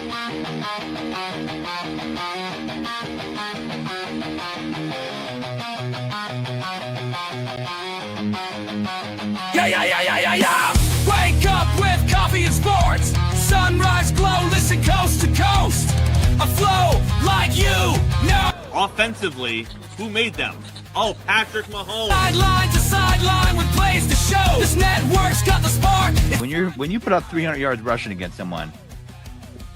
Yeah. Wake up with coffee and sports. Sunrise glow, listen coast to coast. A flow like you know. Offensively, who made them? Oh, Patrick Mahomes. Sideline to sideline with plays to show. This network's got the spark. When you put up 300 yards rushing against someone,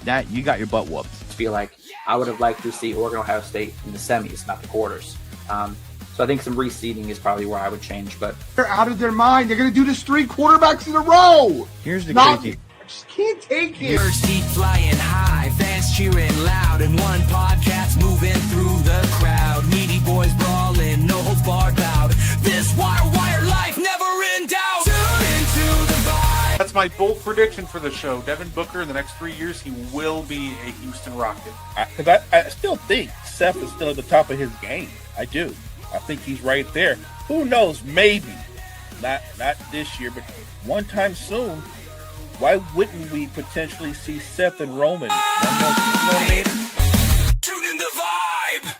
that you got your butt whooped. I feel like I would have liked to see Oregon Ohio State in the semis, not the quarters. So I think some reseeding is probably where I would change. But they're out of their mind. They're going to do this 3 quarterbacks in a row. Here's the crazy. I just can't take it. Birds keep flying high, fans cheering loud, and one podcast moving through the crowd. Meaty boys brawling, no holds barred bout. This wire life never in doubt. Tune into the vibe. That's my bold prediction for the show. Devin Booker, in the next 3 years, he will be a Houston Rocket. Because I still think Seth is still at the top of his game. I do. I think he's right there. Who knows? Maybe. Not this year, but one time soon. Why wouldn't we potentially see Seth and Roman? One more, you know what I mean? Tune in the vibe.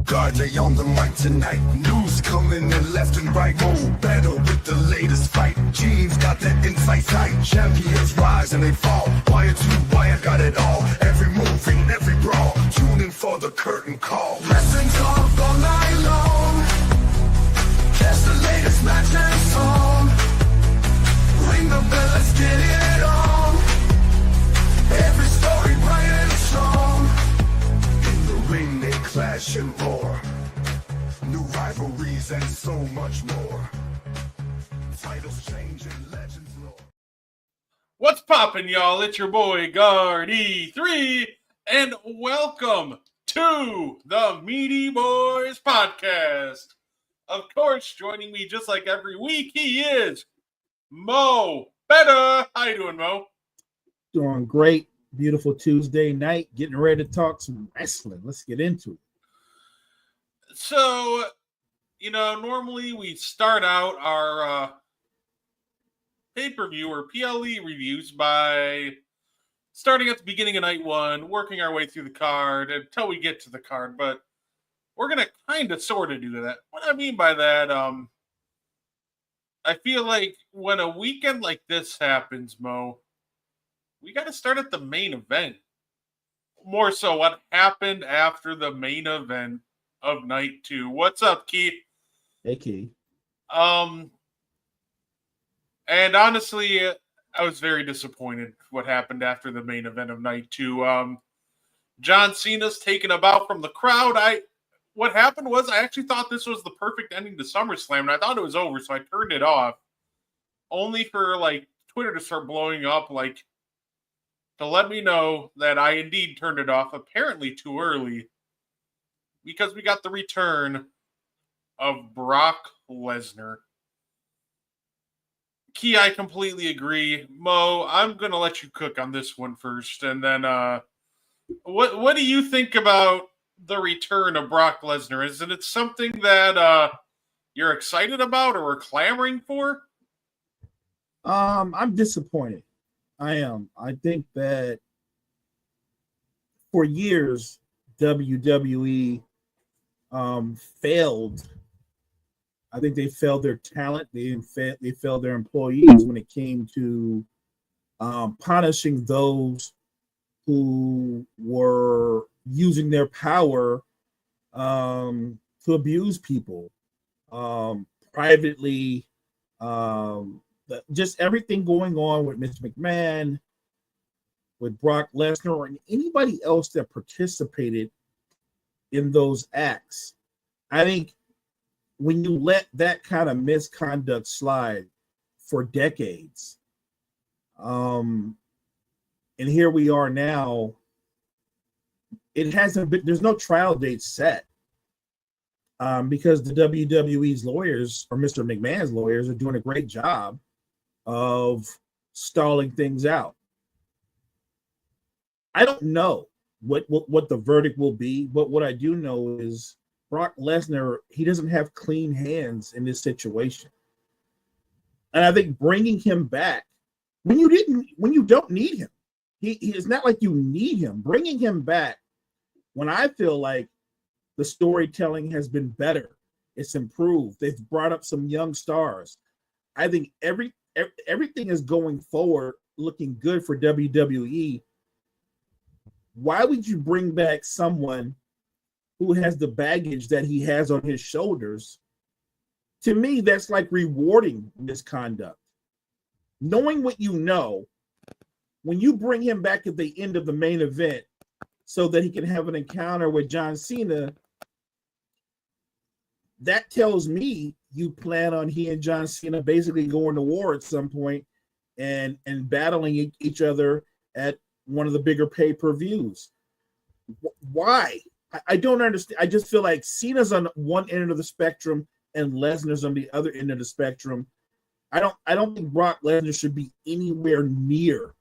Gardner on the mic tonight. News coming in left and right. Oh, better with the latest fight. Gene's got that insight sight. Champions rise and they fall. Wire to wire, got it all. Every move in every brawl. Tune in for the curtain call. Wrestling talk all night long. Catch the latest match and song. Ring the bell, let's get it on. Every story bright and strong. In the ring they clash and roar. New rivalries and so much more. Titles change and legends roar. What's poppin', y'all? It's your boy, Guard E3, and welcome to the Meaty Boys podcast. Of course, joining me just like every week, he is Mo Better. How you doing, Mo? Doing great. Beautiful Tuesday night. Getting ready to talk some wrestling. Let's get into it. So, normally we start out our pay-per-view or PLE reviews by starting at the beginning of night one, working our way through the card until we get to the card. But we're going to kind of sort of do that. What I mean by that, I feel like when a weekend like this happens, Mo, we got to start at the main event. More so what happened after the main event of night 2. What's up, Keith? Hey, Keith. And honestly, I was very disappointed what happened after the main event of night 2. John Cena's taken a bow from the crowd. What happened was I actually thought this was the perfect ending to SummerSlam, and I thought it was over, so I turned it off. Only for, Twitter to start blowing up, to let me know that I indeed turned it off, apparently too early, because we got the return of Brock Lesnar. Key, I completely agree. Mo, I'm going to let you cook on this one first, and then what do you think about the return of Brock Lesnar? Isn't it something that you're excited about or are clamoring for? I'm disappointed. I am. I think that for years, WWE failed. I think they failed their talent. They failed their employees when it came to punishing those who were using their power to abuse people privately. Just everything going on with Mr. McMahon, with Brock Lesnar, and anybody else that participated in those acts. I think when you let that kind of misconduct slide for decades, And here we are now. It hasn't been, there's no trial date set because the WWE's lawyers, or Mr. McMahon's lawyers, are doing a great job of stalling things out. I don't know what the verdict will be, but what I do know is Brock Lesnar, he doesn't have clean hands in this situation. And I think bringing him back when you don't need him, he is not like you need him. Bringing him back when I feel like the storytelling has been better, it's improved. They've brought up some young stars. I think everything is going forward, looking good for WWE. Why would you bring back someone who has the baggage that he has on his shoulders? To me, that's like rewarding misconduct. Knowing what you know, when you bring him back at the end of the main event so that he can have an encounter with John Cena, that tells me you plan on he and John Cena basically going to war at some point and battling each other at one of the bigger pay-per-views. Why? I don't understand. I just feel like Cena's on one end of the spectrum and Lesnar's on the other end of the spectrum. I don't think Brock Lesnar should be anywhere near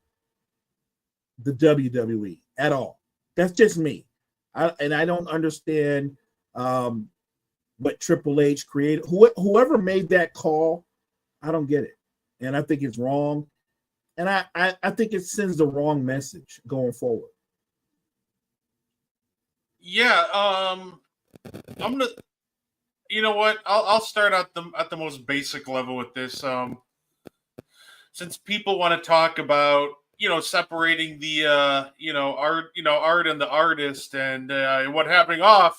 the WWE at all. That's just me. I don't understand what Triple H created. Whoever made that call, I don't get it. And I think it's wrong. And I think it sends the wrong message going forward. Yeah, I'm gonna. You know what? I'll start at the most basic level with this. Since people want to talk about separating the art and the artist, and what happening out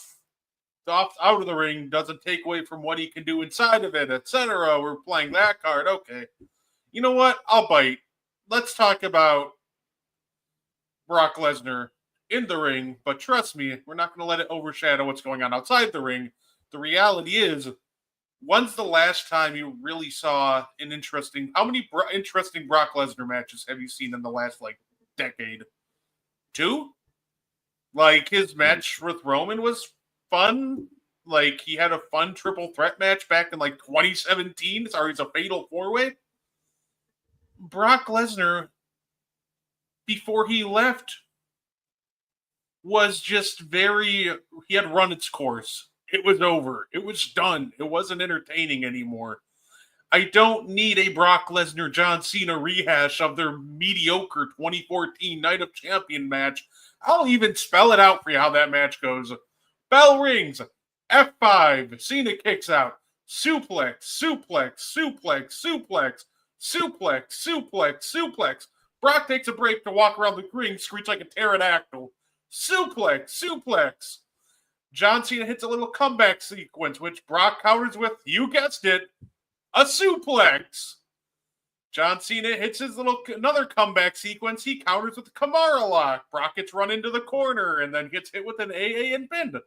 of the ring doesn't take away from what he can do inside of it, etc. We're playing that card. Okay, you know what? I'll bite. Let's talk about Brock Lesnar in the ring, but trust me, we're not going to let it overshadow what's going on outside the ring. The reality is, when's the last time you really saw an interesting... How many interesting Brock Lesnar matches have you seen in the last, decade? 2? His match with Roman was fun. He had a fun triple threat match back in, 2017. Sorry, it's a fatal 4-way. Brock Lesnar, before he left, was just he had run its course. It was over. It was done. It wasn't entertaining anymore. I don't need a Brock Lesnar John Cena rehash of their mediocre 2014 Night of Champion match. I'll even spell it out for you how that match goes. Bell rings. F5. Cena kicks out. Suplex, suplex, suplex, suplex, suplex, suplex, suplex. Brock takes a break to walk around the ring, screech like a pterodactyl. Suplex, suplex. John Cena hits a little comeback sequence, which Brock counters with, you guessed it, a suplex. John Cena hits another comeback sequence. He counters with the Kimura lock. Brock gets run into the corner and then gets hit with an AA and pinned.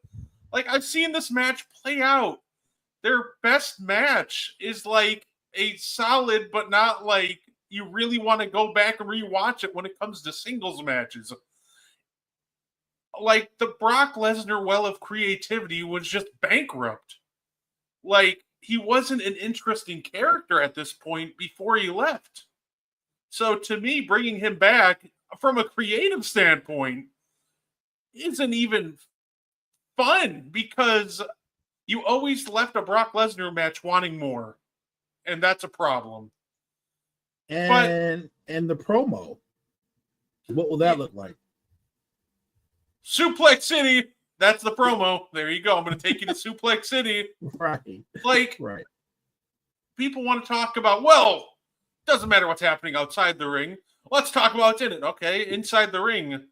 I've seen this match play out. Their best match is a solid, but not you really want to go back and rewatch it when it comes to singles matches. The Brock Lesnar well of creativity was just bankrupt. He wasn't an interesting character at this point before he left. So to me, bringing him back from a creative standpoint isn't even fun because you always left a Brock Lesnar match wanting more. And that's a problem. And the promo, what will that look like? Suplex City. That's the promo. There you go. I'm going to take you to Suplex City. Right. Right. People want to talk about, well, doesn't matter what's happening outside the ring. Let's talk about what's in it. Okay, inside the ring,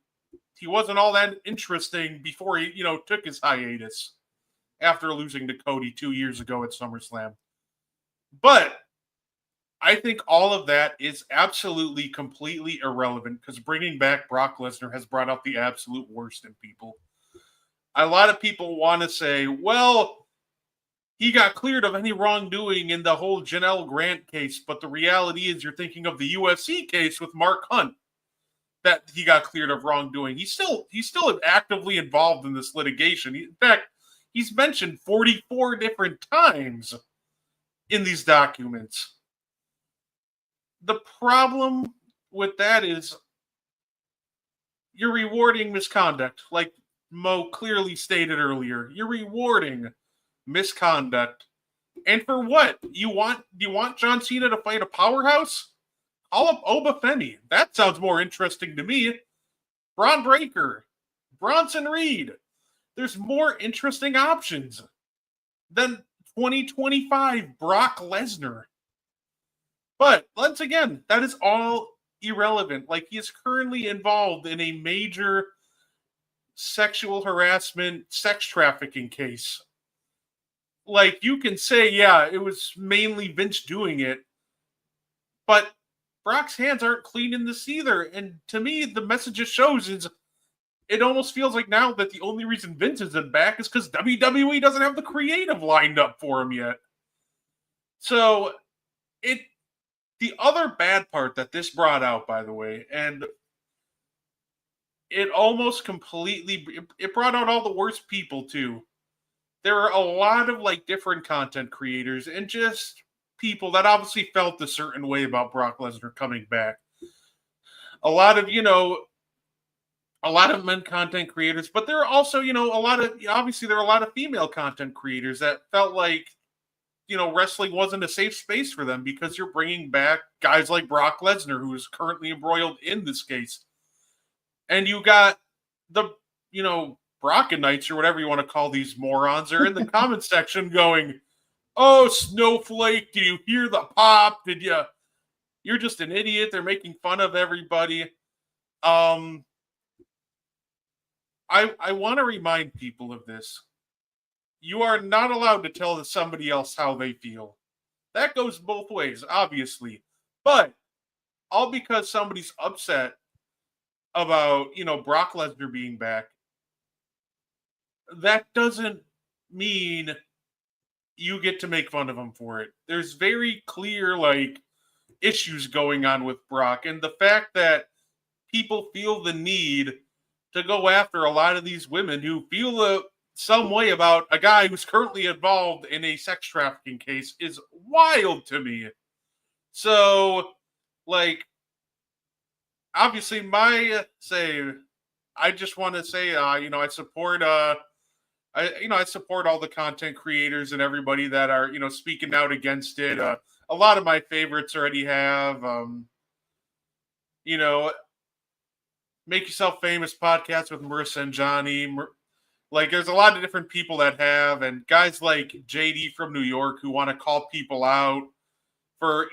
he wasn't all that interesting before he, took his hiatus after losing to Cody 2 years ago at SummerSlam. But I think all of that is absolutely, completely irrelevant because bringing back Brock Lesnar has brought out the absolute worst in people. A lot of people want to say, well, he got cleared of any wrongdoing in the whole Janelle Grant case, but the reality is you're thinking of the UFC case with Mark Hunt, that he got cleared of wrongdoing. He's still actively involved in this litigation. In fact, he's mentioned 44 different times in these documents. The problem with that is you're rewarding misconduct, like Mo clearly stated earlier. You're rewarding misconduct. And for what? Do you want John Cena to fight a powerhouse? Call up Oba Femi. That sounds more interesting to me. Braun Breaker, Bronson Reed. There's more interesting options than 2025 Brock Lesnar. But once again, that is all irrelevant. Like, he is currently involved in a major sexual harassment, sex trafficking case. Like, you can say, yeah, it was mainly Vince doing it, but Brock's hands aren't clean in this either. And to me, the message it shows is it almost feels like now that the only reason Vince isn't back is because WWE doesn't have the creative lined up for him yet. So, the other bad part that this brought out, by the way, and it almost completely, it brought out all the worst people too. There are a lot of like different content creators and just people that obviously felt a certain way about Brock Lesnar coming back. A lot of men content creators, but there are also, there are a lot of female content creators that felt like, wrestling wasn't a safe space for them because you're bringing back guys like Brock Lesnar, who is currently embroiled in this case. And you got the, Brockenites or whatever you want to call these morons are in the comment section going, "Oh, Snowflake, do you hear the pop? You're just an idiot. They're making fun of everybody." I want to remind people of this. You are not allowed to tell somebody else how they feel. That goes both ways, obviously. But all because somebody's upset about, Brock Lesnar being back, that doesn't mean you get to make fun of him for it. There's very clear, issues going on with Brock. And the fact that people feel the need to go after a lot of these women who feel some way about a guy who's currently involved in a sex trafficking case is wild to me. So, obviously, I just want to say, I support, I support all the content creators and everybody that are, speaking out against it. A lot of my favorites already have, Make Yourself Famous podcast with Marissa and Johnny. There's a lot of different people that have, and guys like JD from New York who want to call people out for,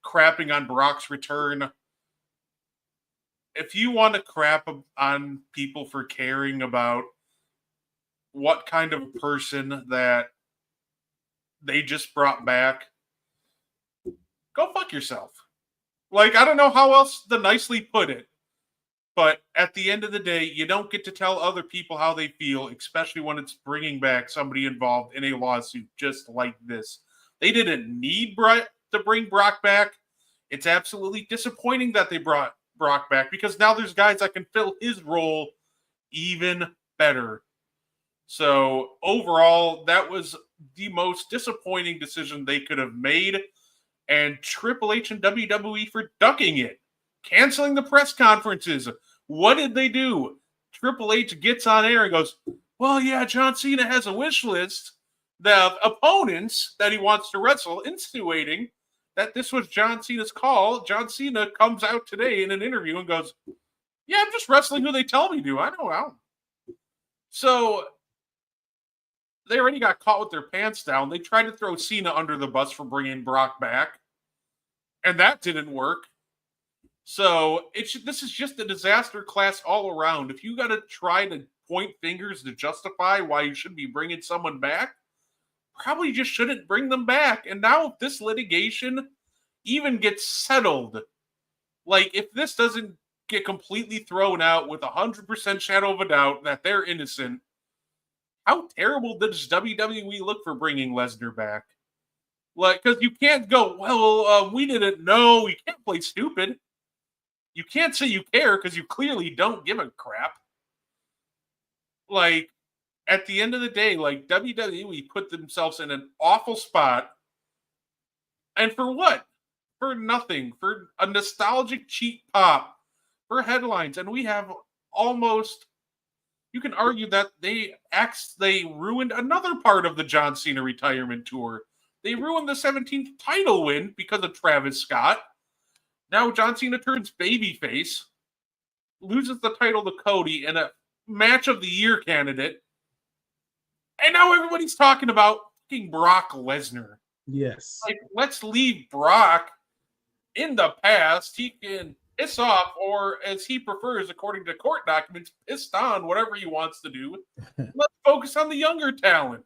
crapping on Brock's return. If you want to crap on people for caring about what kind of person that they just brought back, go fuck yourself. I don't know how else to nicely put it. But at the end of the day, you don't get to tell other people how they feel, especially when it's bringing back somebody involved in a lawsuit just like this. They didn't need to bring Brock back. It's absolutely disappointing that they brought Brock back because now there's guys that can fill his role even better. So overall, that was the most disappointing decision they could have made. And Triple H and WWE for ducking it. Canceling the press conferences. What did they do? Triple H gets on air and goes, "Well, yeah, John Cena has a wish list of opponents that he wants to wrestle," insinuating that this was John Cena's call. John Cena comes out today in an interview and goes, "Yeah, I'm just wrestling who they tell me to. I know how." So they already got caught with their pants down. They tried to throw Cena under the bus for bringing Brock back, and that didn't work. So this is just a disaster class all around. If you got to try to point fingers to justify why you should be bringing someone back, probably just shouldn't bring them back. And now if this litigation even gets settled, if this doesn't get completely thrown out with 100% shadow of a doubt that they're innocent, how terrible does WWE look for bringing Lesnar back? Like, because you can't go, well, we didn't know. You can't play stupid. You can't say you care because you clearly don't give a crap. Like, at the end of the day, like, WWE put themselves in an awful spot. And for what? For nothing. For a nostalgic cheap pop. For headlines. And we have almost, you can argue that they ruined another part of the John Cena retirement tour. They ruined the 17th title win because of Travis Scott. Now John Cena turns babyface, loses the title to Cody in a match of the year candidate, and now everybody's talking about fucking Brock Lesnar. Yes. Like, let's leave Brock in the past. He can piss off, or as he prefers, according to court documents, pissed on, whatever he wants to do. Let's focus on the younger talent.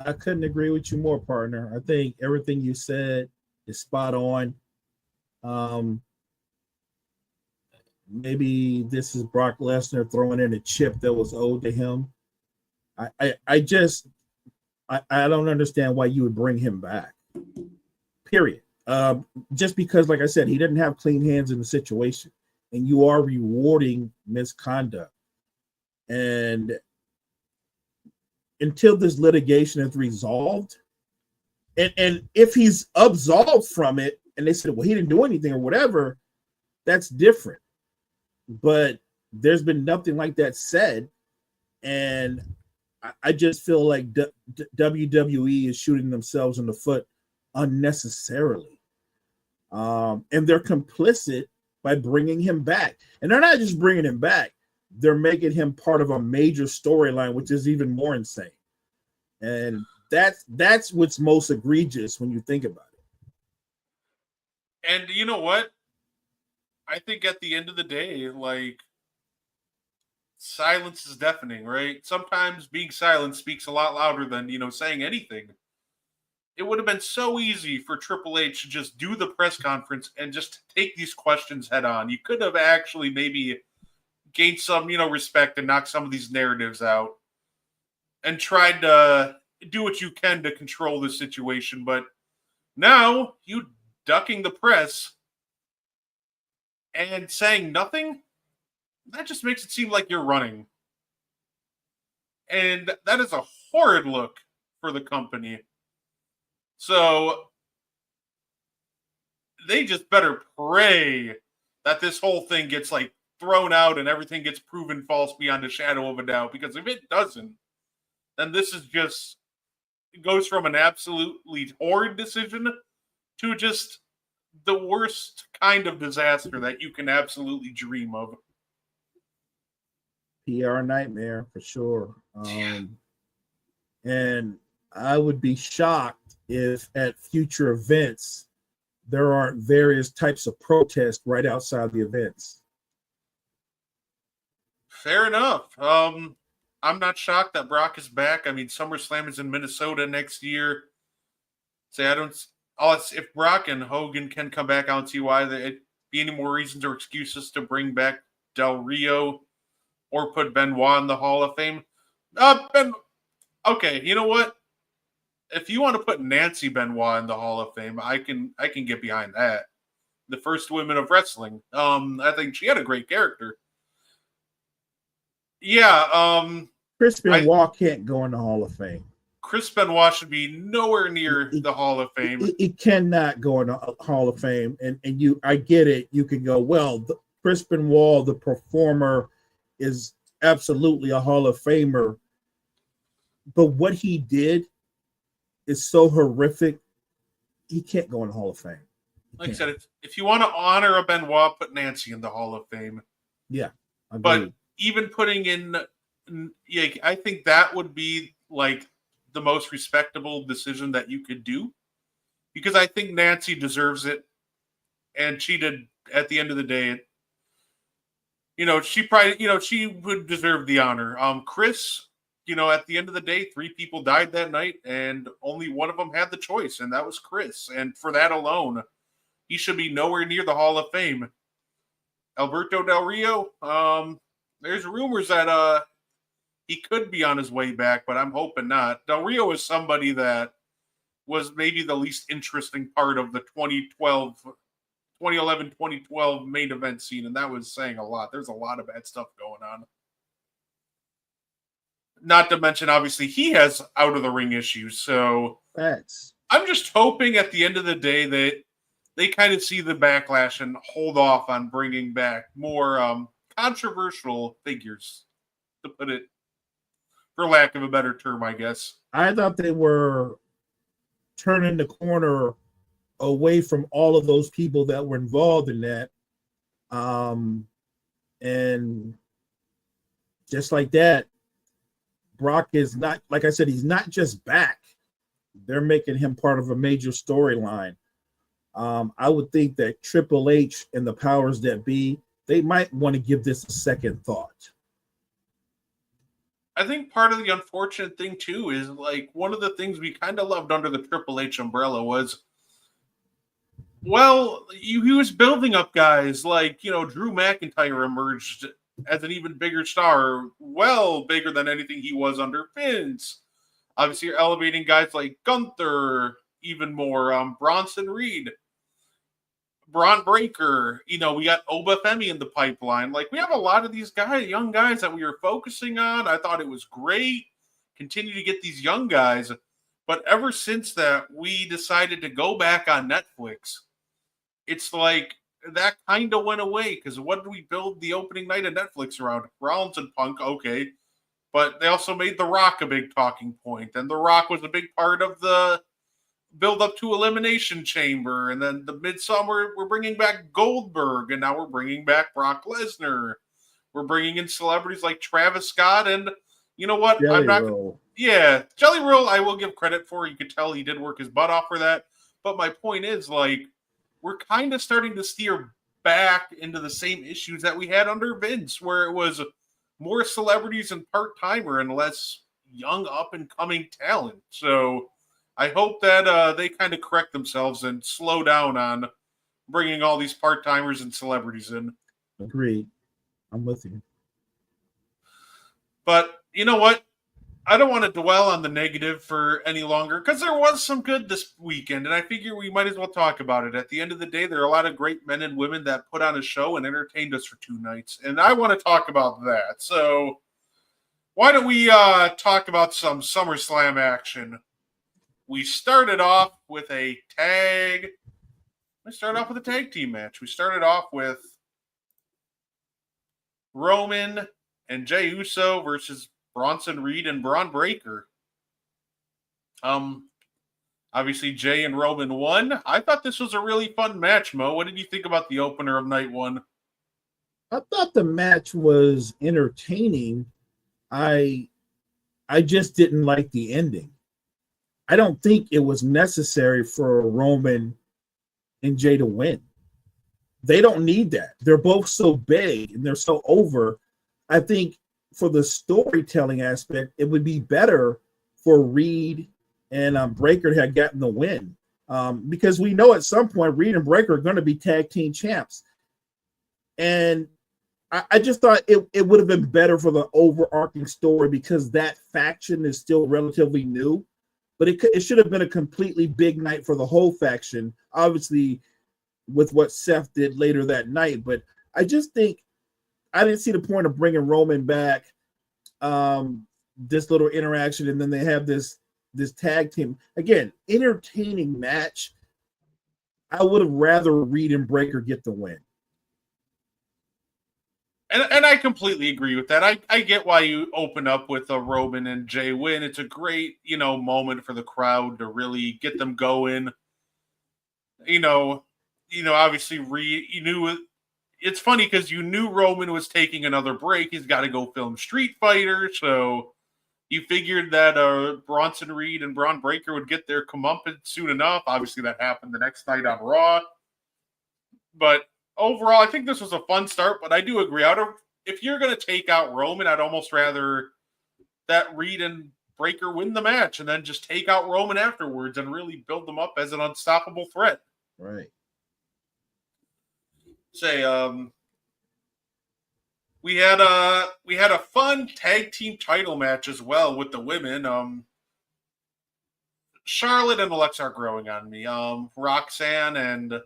I couldn't agree with you more, partner. I think everything you said is spot on. Maybe this is Brock Lesnar throwing in a chip that was owed to him. I don't understand why you would bring him back. Period. Just because, like I said, he didn't have clean hands in the situation, and you are rewarding misconduct. And until this litigation is resolved, and if he's absolved from it, and they said, well, he didn't do anything or whatever, that's different. But there's been nothing like that said, and I just feel like WWE is shooting themselves in the foot unnecessarily, and they're complicit by bringing him back. And they're not just bringing him back; they're making him part of a major storyline, which is even more insane. And that's what's most egregious when you think about it. And you know what? I think at the end of the day, like, silence is deafening, right? Sometimes being silent speaks a lot louder than, saying anything. It would have been so easy for Triple H to just do the press conference and just take these questions head on. You could have actually maybe gained some, respect and knocked some of these narratives out and tried to do what you can to control the situation. But now you ducking the press and saying nothing, that just makes it seem like you're running. And that is a horrid look for the company. So they just better pray that this whole thing gets thrown out and everything gets proven false beyond a shadow of a doubt. Because if it doesn't, then this is just, it goes from an absolutely horrid decision to just the worst kind of disaster that you can absolutely dream of. PR nightmare for sure. And I would be shocked if at future events there aren't various types of protest right outside the events. Fair enough. I'm not shocked that Brock is back. I mean, SummerSlam is in Minnesota next year. If Brock and Hogan can come back, I don't see why there'd be any more reasons or excuses to bring back Del Rio or put Benoit in the Hall of Fame. Okay, you know what? If you want to put Nancy Benoit in the Hall of Fame, I can get behind that. The first women of wrestling. I think she had a great character. Yeah. Chris Benoit can't go in the Hall of Fame. Chris Benoit should be nowhere near the Hall of Fame. He cannot go in the Hall of Fame. And I get it. You can go, well, Chris Benoit, the performer, is absolutely a Hall of Famer. But what he did is so horrific, he can't go in the Hall of Fame. Like I said, if you want to honor a Benoit, put Nancy in the Hall of Fame. Yeah. Agreed. But even putting in, I think that would be the most respectable decision that you could do, because I think Nancy deserves it, and she did. At the end of the day, she probably, she would deserve the honor. Chris, at the end of the day, 3 people died that night, and only one of them had the choice, and that was Chris. And for that alone, he should be nowhere near the Hall of Fame. Alberto Del Rio, there's rumors that he could be on his way back, but I'm hoping not. Del Rio is somebody that was maybe the least interesting part of the 2011-2012 main event scene, and that was saying a lot. There's a lot of bad stuff going on. Not to mention, obviously, he has out-of-the-ring issues, so Facts. I'm just hoping at the end of the day that they kind of see the backlash and hold off on bringing back more controversial figures, to put it, for lack of a better term, I guess. I thought they were turning the corner away from all of those people that were involved in that. And just like that, Brock is not, like I said, he's not just back. They're making him part of a major storyline. I would think that Triple H and the powers that be, they might want to give this a second thought. I think part of the unfortunate thing, too, is like one of the things we kind of loved under the Triple H umbrella was, well, he was building up guys like, Drew McIntyre emerged as an even bigger star, well bigger than anything he was under Vince. Obviously, you're elevating guys like Gunther even more, Bronson Reed, Braun Breaker. We got Oba Femi in the pipeline. Like, we have a lot of these guys, young guys that we were focusing on. I thought it was great. Continue to get these young guys. But ever since that, we decided to go back on Netflix. It's like that kind of went away, because what did we build the opening night of Netflix around? Rollins and Punk, okay. But they also made The Rock a big talking point, and The Rock was a big part of the build up to Elimination Chamber, and then the Midsummer, we're bringing back Goldberg, and now we're bringing back Brock Lesnar. We're bringing in celebrities like Travis Scott, and you know what? Jelly Roll. Yeah, Jelly Roll, I will give credit for. You could tell he did work his butt off for that. But my point is, like, we're kind of starting to steer back into the same issues that we had under Vince, where it was more celebrities and part-timer and less young up-and-coming talent. So I hope that they kind of correct themselves and slow down on bringing all these part-timers and celebrities in. Agreed. I'm with you. But you know what? I don't want to dwell on the negative for any longer, because there was some good this weekend, and I figure we might as well talk about it. At the end of the day, there are a lot of great men and women that put on a show and entertained us for 2 nights, and I want to talk about that. So why don't we talk about some SummerSlam action? We started off with a tag. Let's start off with a tag team match. We started off with Roman and Jey Uso versus Bronson Reed and Braun Breaker. Obviously, Jey and Roman won. I thought this was a really fun match, Mo. What did you think about the opener of night 1? I thought the match was entertaining. I just didn't like the ending. I don't think it was necessary for Roman and Jey to win. They don't need that. They're both so big and they're so over. I think for the storytelling aspect, it would be better for Reed and Breaker to have gotten the win, because we know at some point Reed and Breaker are going to be tag team champs. And I just thought it would have been better for the overarching story, because that faction is still relatively new. But it should have been a completely big night for the whole faction, obviously, with what Seth did later that night. But I just think I didn't see the point of bringing Roman back, this little interaction, and then they have this tag team. Again, entertaining match. I would have rather Reed and Breaker get the win. And I completely agree with that. I get why you open up with a Roman and Jey win. It's a great, moment for the crowd to really get them going. Obviously Reed, it's funny because you knew Roman was taking another break. He's got to go film Street Fighter. So you figured that Bronson Reed and Braun Breaker would get their comeuppance soon enough. Obviously that happened the next night on Raw. But overall, I think this was a fun start, but I do agree. If you're going to take out Roman, I'd almost rather that Reed and Breaker win the match and then just take out Roman afterwards and really build them up as an unstoppable threat. Right. Say, we had a fun tag team title match as well with the women. Charlotte and Alexa are growing on me. Roxanne and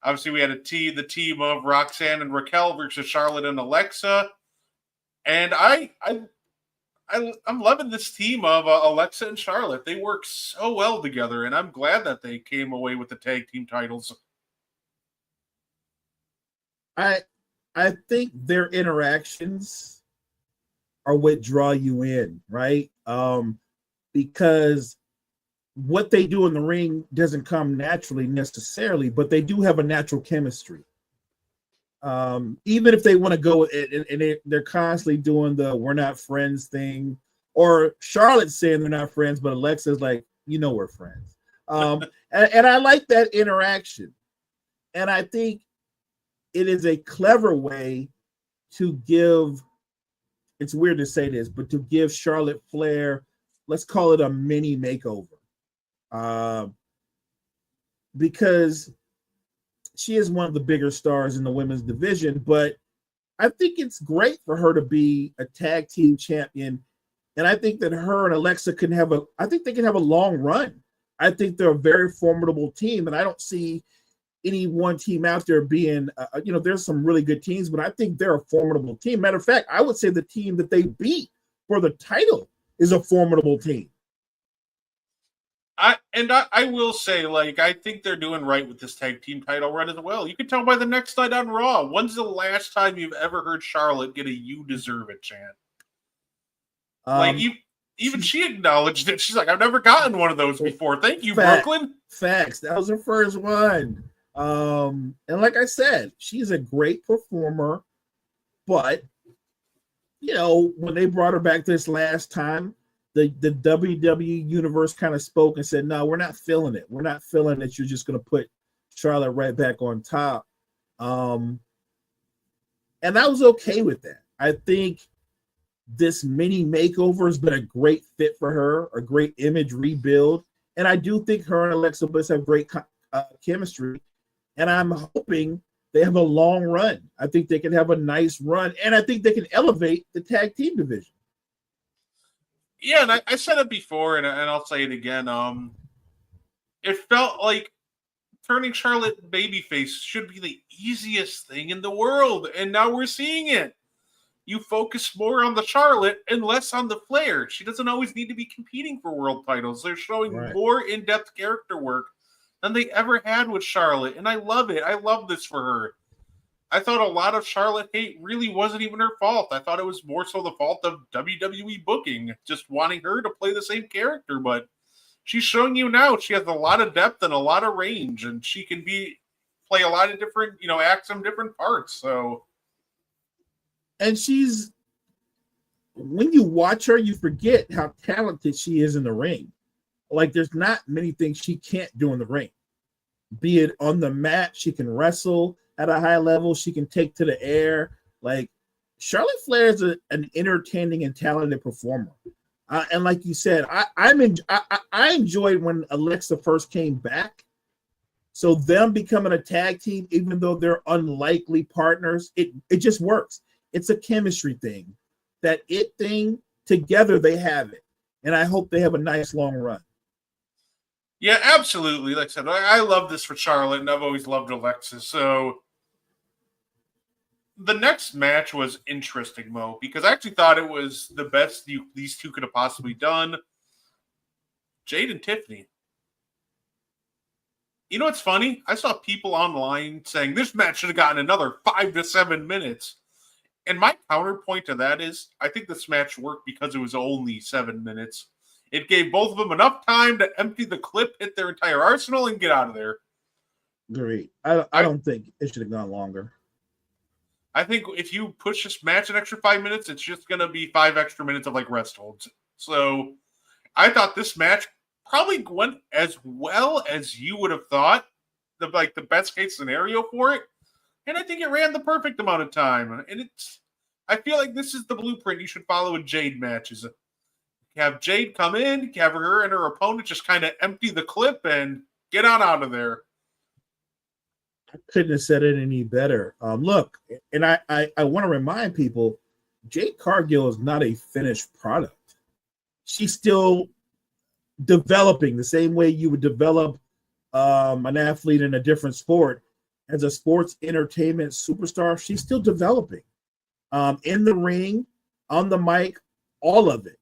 obviously we had the team of Roxanne and Raquel versus Charlotte and Alexa, and I'm loving this team of Alexa and Charlotte. They work so well together, and I'm glad that they came away with the tag team titles. I think their interactions are what draw you in, right? Because what they do in the ring doesn't come naturally necessarily, but they do have a natural chemistry. Even if they want to go and they're constantly doing the "we're not friends" thing, or Charlotte's saying they're not friends, but Alexa's like, we're friends. And I like that interaction, and I think it is a clever way to give. It's weird to say this, but to give Charlotte Flair, let's call it a mini makeover. Because she is one of the bigger stars in the women's division, but I think it's great for her to be a tag team champion. And I think that her and Alexa can have a long run. I think they're a very formidable team, and I don't see any one team out there being, there's some really good teams, but I think they're a formidable team. Matter of fact, I would say the team that they beat for the title is a formidable team. I will say, I think they're doing right with this tag team title run as well. You can tell by the next night on Raw. When's the last time you've ever heard Charlotte get a "you deserve it" chant? Even she acknowledged it. She's like, I've never gotten one of those before. Thank you, Brooklyn. Facts. That was her first one. And like I said, she's a great performer, but when they brought her back this last time, the WWE universe kind of spoke and said, no, we're not feeling it. We're not feeling that you're just going to put Charlotte right back on top. And I was okay with that. I think this mini makeover has been a great fit for her, a great image rebuild. And I do think her and Alexa Bliss have great chemistry. And I'm hoping they have a long run. I think they can have a nice run. And I think they can elevate the tag team division. Yeah, and I said it before, and I'll say it again. It felt like turning Charlotte babyface should be the easiest thing in the world, and now we're seeing it. You focus more on the Charlotte and less on the Flair. She doesn't always need to be competing for world titles. They're showing more in-depth character work than they ever had with Charlotte, and I love it. I love this for her. I thought a lot of Charlotte hate really wasn't even her fault. I thought it was more so the fault of WWE booking, just wanting her to play the same character. But she's showing you now she has a lot of depth and a lot of range, and she can play a lot of different, act some different parts. So, and when you watch her, you forget how talented she is in the ring. Like, there's not many things she can't do in the ring. Be it on the mat, she can wrestle at a high level, she can take to the air. Like, Charlotte Flair is an entertaining and talented performer. And like you said, I enjoyed when Alexa first came back. So them becoming a tag team, even though they're unlikely partners, it just works. It's a chemistry thing. That it thing, together they have it. And I hope they have a nice long run. Yeah, absolutely. Like I said, I love this for Charlotte, and I've always loved Alexa. So the next match was interesting, Mo, because I actually thought it was the best these two could have possibly done. Jade and Tiffany. You know what's funny? I saw people online saying this match should have gotten another 5 to 7 minutes. And my counterpoint to that is I think this match worked because it was only 7 minutes. It gave both of them enough time to empty the clip, hit their entire arsenal, and get out of there. Great. I don't think it should have gone longer. I think if you push this match an extra 5 minutes, it's just going to be 5 extra minutes of rest holds. So I thought this match probably went as well as you would have thought, the best case scenario for it. And I think it ran the perfect amount of time. And I feel like this is the blueprint you should follow in Jade matches. Have Jade come in, have her and her opponent just kind of empty the clip and get on out of there. I couldn't have said it any better. Look, and I want to remind people, Jade Cargill is not a finished product. She's still developing the same way you would develop an athlete in a different sport. As a sports entertainment superstar, she's still developing in the ring, on the mic, all of it.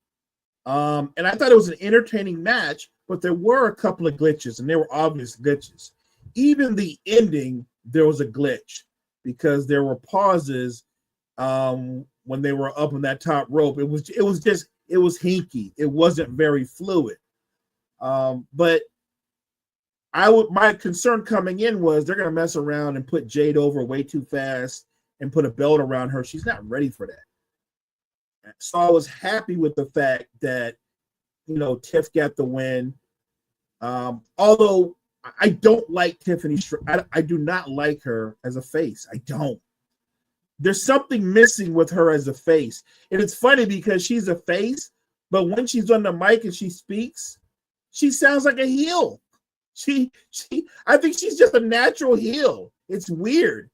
And I thought it was an entertaining match, but there were a couple of glitches, and they were obvious glitches. Even the ending, there was a glitch because there were pauses when they were up on that top rope. It was hinky. It wasn't very fluid. But my concern coming in was they're gonna mess around and put Jade over way too fast and put a belt around her. She's not ready for that. So I was happy with the fact that Tiff got the win. Although I don't like Tiffany. I do not like her as a face. I don't. There's something missing with her as a face. And it's funny because she's a face, but when she's on the mic and she speaks, she sounds like a heel. I think she's just a natural heel. It's weird.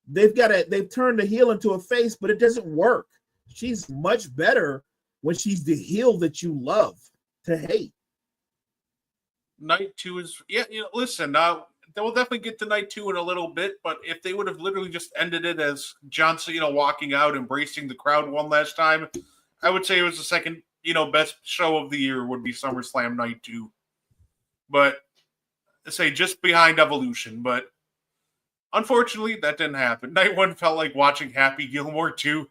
They've turned the heel into a face, but it doesn't work. She's much better when she's the heel that you love to hate. Night 2 is listen, we'll definitely get to night 2 in a little bit, but if they would have literally just ended it as John Cena walking out, embracing the crowd one last time, I would say it was the second, best show of the year would be SummerSlam night 2. But say just behind Evolution, but unfortunately that didn't happen. Night 1 felt like watching Happy Gilmore 2.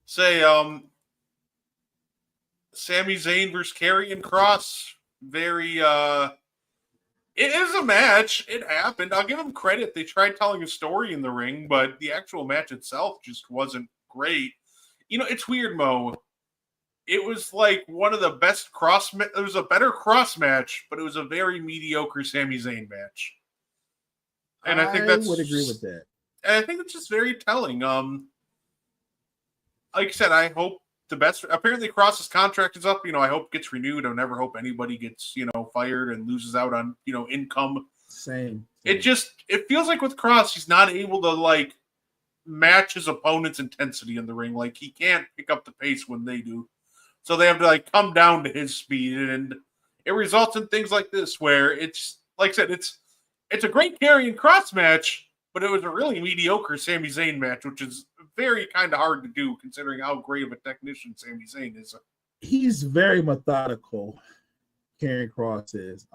Say Sami Zayn versus Karrion Kross. Very it is a match. It happened. I'll give them credit. They tried telling a story in the ring, but the actual match itself just wasn't great. It's weird, Mo. It was like one of the best it was a better cross match, but it was a very mediocre Sami Zayn match. And I think I would agree with that. And I think it's just very telling. Like I said, I hope the best. Apparently, Cross's contract is up. I hope it gets renewed. I never hope anybody gets fired and loses out on income. Same. It feels like with Cross, he's not able to match his opponent's intensity in the ring. Like he can't pick up the pace when they do. So they have to come down to his speed, and it results in things like this where it's like I said, it's a great Karrion Kross match, but it was a really mediocre Sami Zayn match, which is very kind of hard to do considering how great of a technician Sami Zayn is. He's very methodical. Karrion Kross is.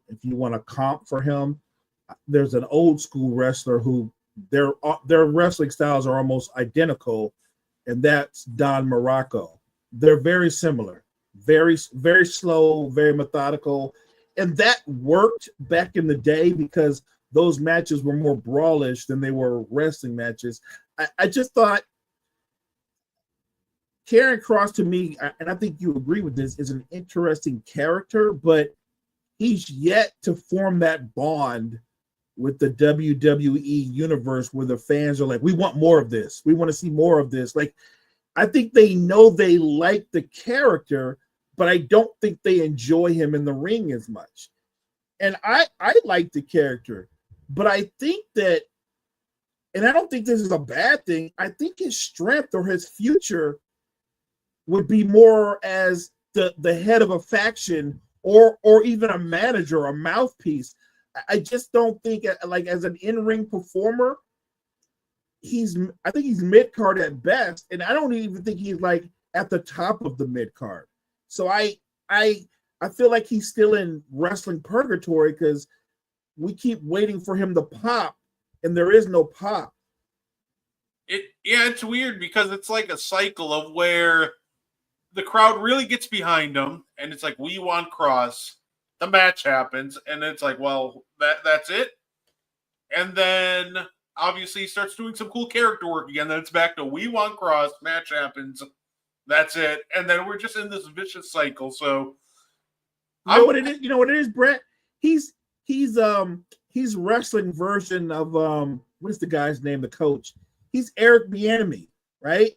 If you want to comp for him, there's an old school wrestler who their wrestling styles are almost identical, and that's Don Morocco. They're very similar, very, very slow, very methodical. And that worked back in the day because those matches were more brawlish than they were wrestling matches. I just thought Karrion Kross, to me, and I think you agree with this, is an interesting character, but he's yet to form that bond with the WWE universe where the fans are like, we want more of this. We want to see more of this. I think they know they like the character, but I don't think they enjoy him in the ring as much. And I like the character, but I think that, and I don't think this is a bad thing, I think his strength or his future would be more as the head of a faction or even a manager, a mouthpiece. I just don't think as an in-ring performer, I think he's mid-card at best, and I don't even think he's at the top of the mid-card. So I feel like he's still in wrestling purgatory because we keep waiting for him to pop, and there is no pop. It's weird because it's like a cycle of where the crowd really gets behind him, and it's like, we want Kross. The match happens, and it's like, well, that's it. And then obviously he starts doing some cool character work again. Then it's back to we want Kross, match happens, that's it. And then we're just in this vicious cycle. So you know what it is, Brett? He's wrestling version of what is the guy's name, the coach? He's Eric Bieniemy, right?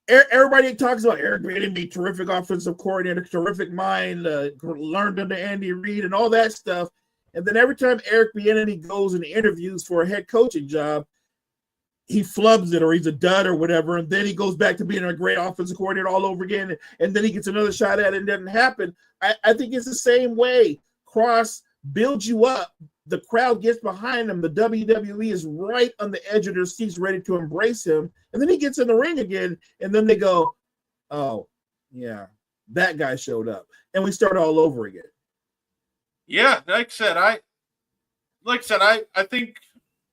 Everybody talks about Eric Bieniemy, terrific offensive coordinator, terrific mind, learned under Andy Reid and all that stuff. And then every time Eric Bieniemy goes and interviews for a head coaching job, he flubs it or he's a dud or whatever. And then he goes back to being a great offensive coordinator all over again. And then he gets another shot at it and it doesn't happen. I think it's the same way. Cross builds you up. The crowd gets behind him. The WWE is right on the edge of their seats ready to embrace him. And then he gets in the ring again. And then they go, oh, yeah, that guy showed up. And we start all over again. Yeah, like I think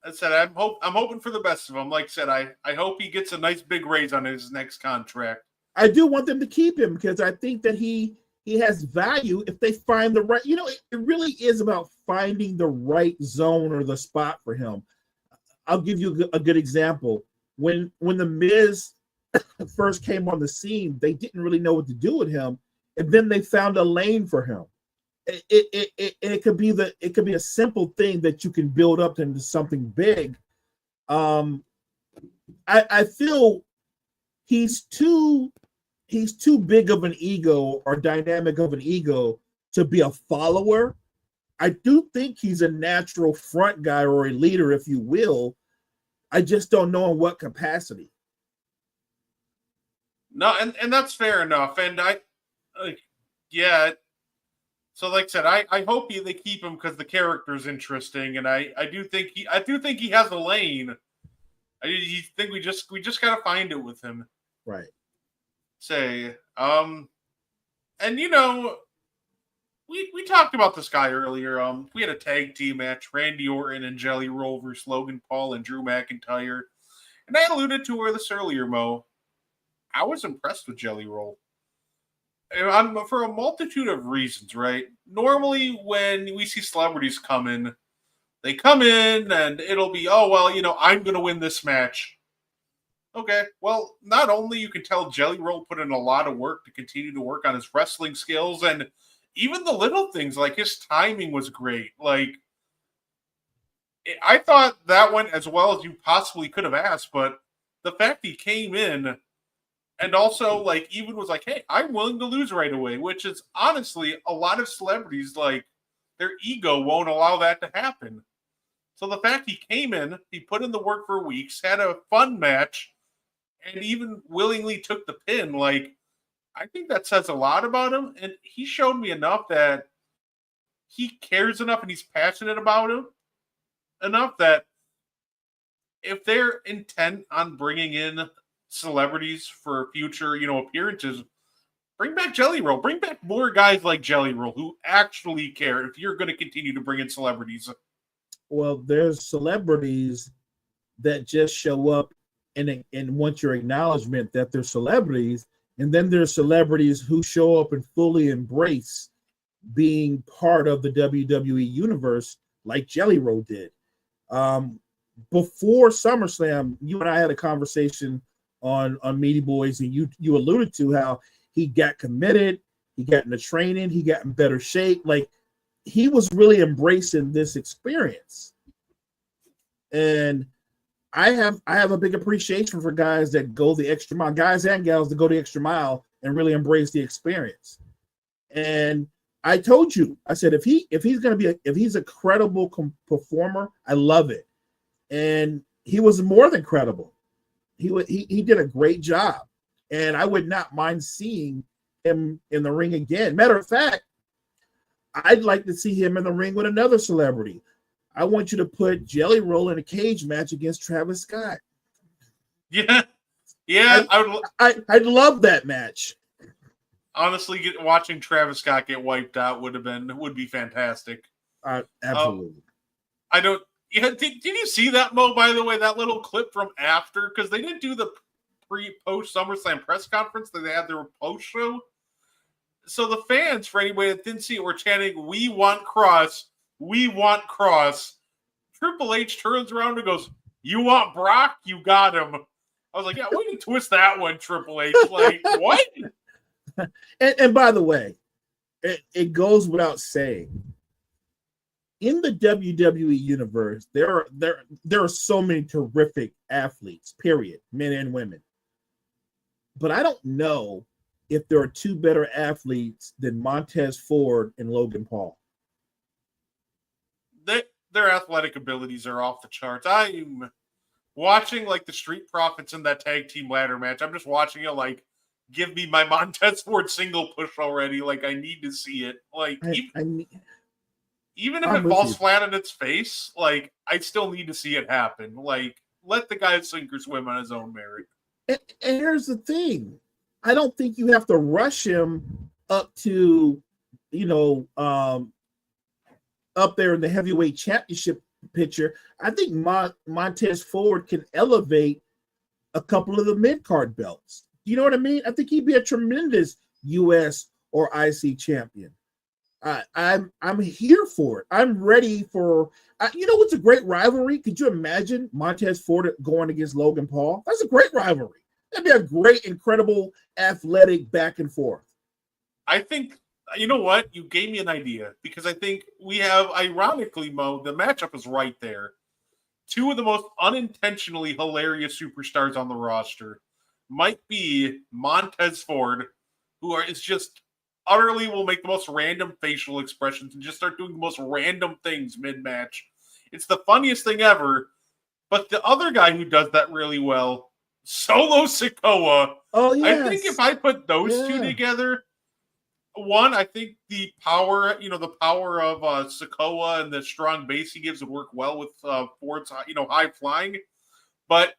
I'm hoping for the best of him. Like I said, I hope he gets a nice big raise on his next contract. I do want them to keep him because I think that he has value if they find the right, it really is about finding the right zone or the spot for him. I'll give you a good example. When the Miz first came on the scene, they didn't really know what to do with him, and then they found a lane for him. It could be a simple thing that you can build up into something big. I feel he's too big of an ego or dynamic of an ego to be a follower. I do think he's a natural front guy or a leader, if you will. I just don't know in what capacity. No, and that's fair enough. And yeah. So, like I said, I hope they keep him because the character's interesting, and I do think he has a lane. I think we just gotta find it with him. Right. Say, and we talked about this guy earlier. We had a tag team match: Randy Orton and Jelly Roll versus Logan Paul and Drew McIntyre, and I alluded to this earlier, Mo. I was impressed with Jelly Roll. For a multitude of reasons, right? Normally, when we see celebrities come in, they come in and it'll be, oh, well, I'm going to win this match. Okay, well, not only you can tell Jelly Roll put in a lot of work to continue to work on his wrestling skills, and even the little things, like his timing was great. Like, I thought that went as well as you possibly could have asked, but the fact he came in and also, even was like, hey, I'm willing to lose right away, which is honestly a lot of celebrities, their ego won't allow that to happen. So the fact he came in, he put in the work for weeks, had a fun match, and even willingly took the pin, I think that says a lot about him. And he showed me enough that he cares enough and he's passionate about him enough that if they're intent on bringing in celebrities for future, appearances, bring back Jelly Roll. Bring back more guys like Jelly Roll who actually care if you're going to continue to bring in celebrities. Well, there's celebrities that just show up and want your acknowledgement that they're celebrities, and then there's celebrities who show up and fully embrace being part of the WWE universe like Jelly Roll did. Before SummerSlam, you and I had a conversation on Meaty Boyz, and you alluded to how he got committed, he got into training, he got in better shape. He was really embracing this experience. And I have a big appreciation for guys that go the extra mile, guys and gals that go the extra mile and really embrace the experience. And I told you, I said, if he's a credible performer, I love it. And he was more than credible. He did a great job, and I would not mind seeing him in the ring again. Matter of fact, I'd like to see him in the ring with another celebrity. I want you to put Jelly Roll in a cage match against Travis Scott. Yeah. I'd love that match. Honestly, watching Travis Scott get wiped out would be fantastic. Absolutely. I don't. Yeah, did you see that, Mo, by the way, that little clip from after? Because they didn't do the post SummerSlam press conference. They had their post show. So the fans, for anybody that didn't see it, were chanting, "We want Cross. We want Cross." Triple H turns around and goes, "You want Brock? You got him." I was like, yeah, we can twist that one, Triple H. What? And by the way, it goes without saying, in the WWE universe, there are so many terrific athletes, period, men and women. But I don't know if there are two better athletes than Montez Ford and Logan Paul. their athletic abilities are off the charts. I'm watching like the Street Profits in that tag team ladder match. I'm just watching it like, give me my Montez Ford single push already. Like, I need to see it. Like, even if it falls flat on its face, like, I still need to see it happen. Like, let the guy sink or swim on his own merit. And here's the thing. I don't think you have to rush him up to, up there in the heavyweight championship picture. I think Montez Ford can elevate a couple of the mid-card belts. You know what I mean? I think he'd be a tremendous U.S. or IC champion. I'm here for it. I'm ready for. What's a great rivalry? Could you imagine Montez Ford going against Logan Paul? That's a great rivalry. That'd be a great, incredible, athletic back and forth. I think, you know what? You gave me an idea, because I think we have, ironically, Mo, the matchup is right there. Two of the most unintentionally hilarious superstars on the roster might be Montez Ford, is just utterly will make the most random facial expressions and just start doing the most random things mid-match. It's the funniest thing ever. But the other guy who does that really well, Solo Sikoa. Oh, yes. I think if I put those two together, one, I think the power of Sikoa and the strong base he gives would work well with Ford's, high flying. But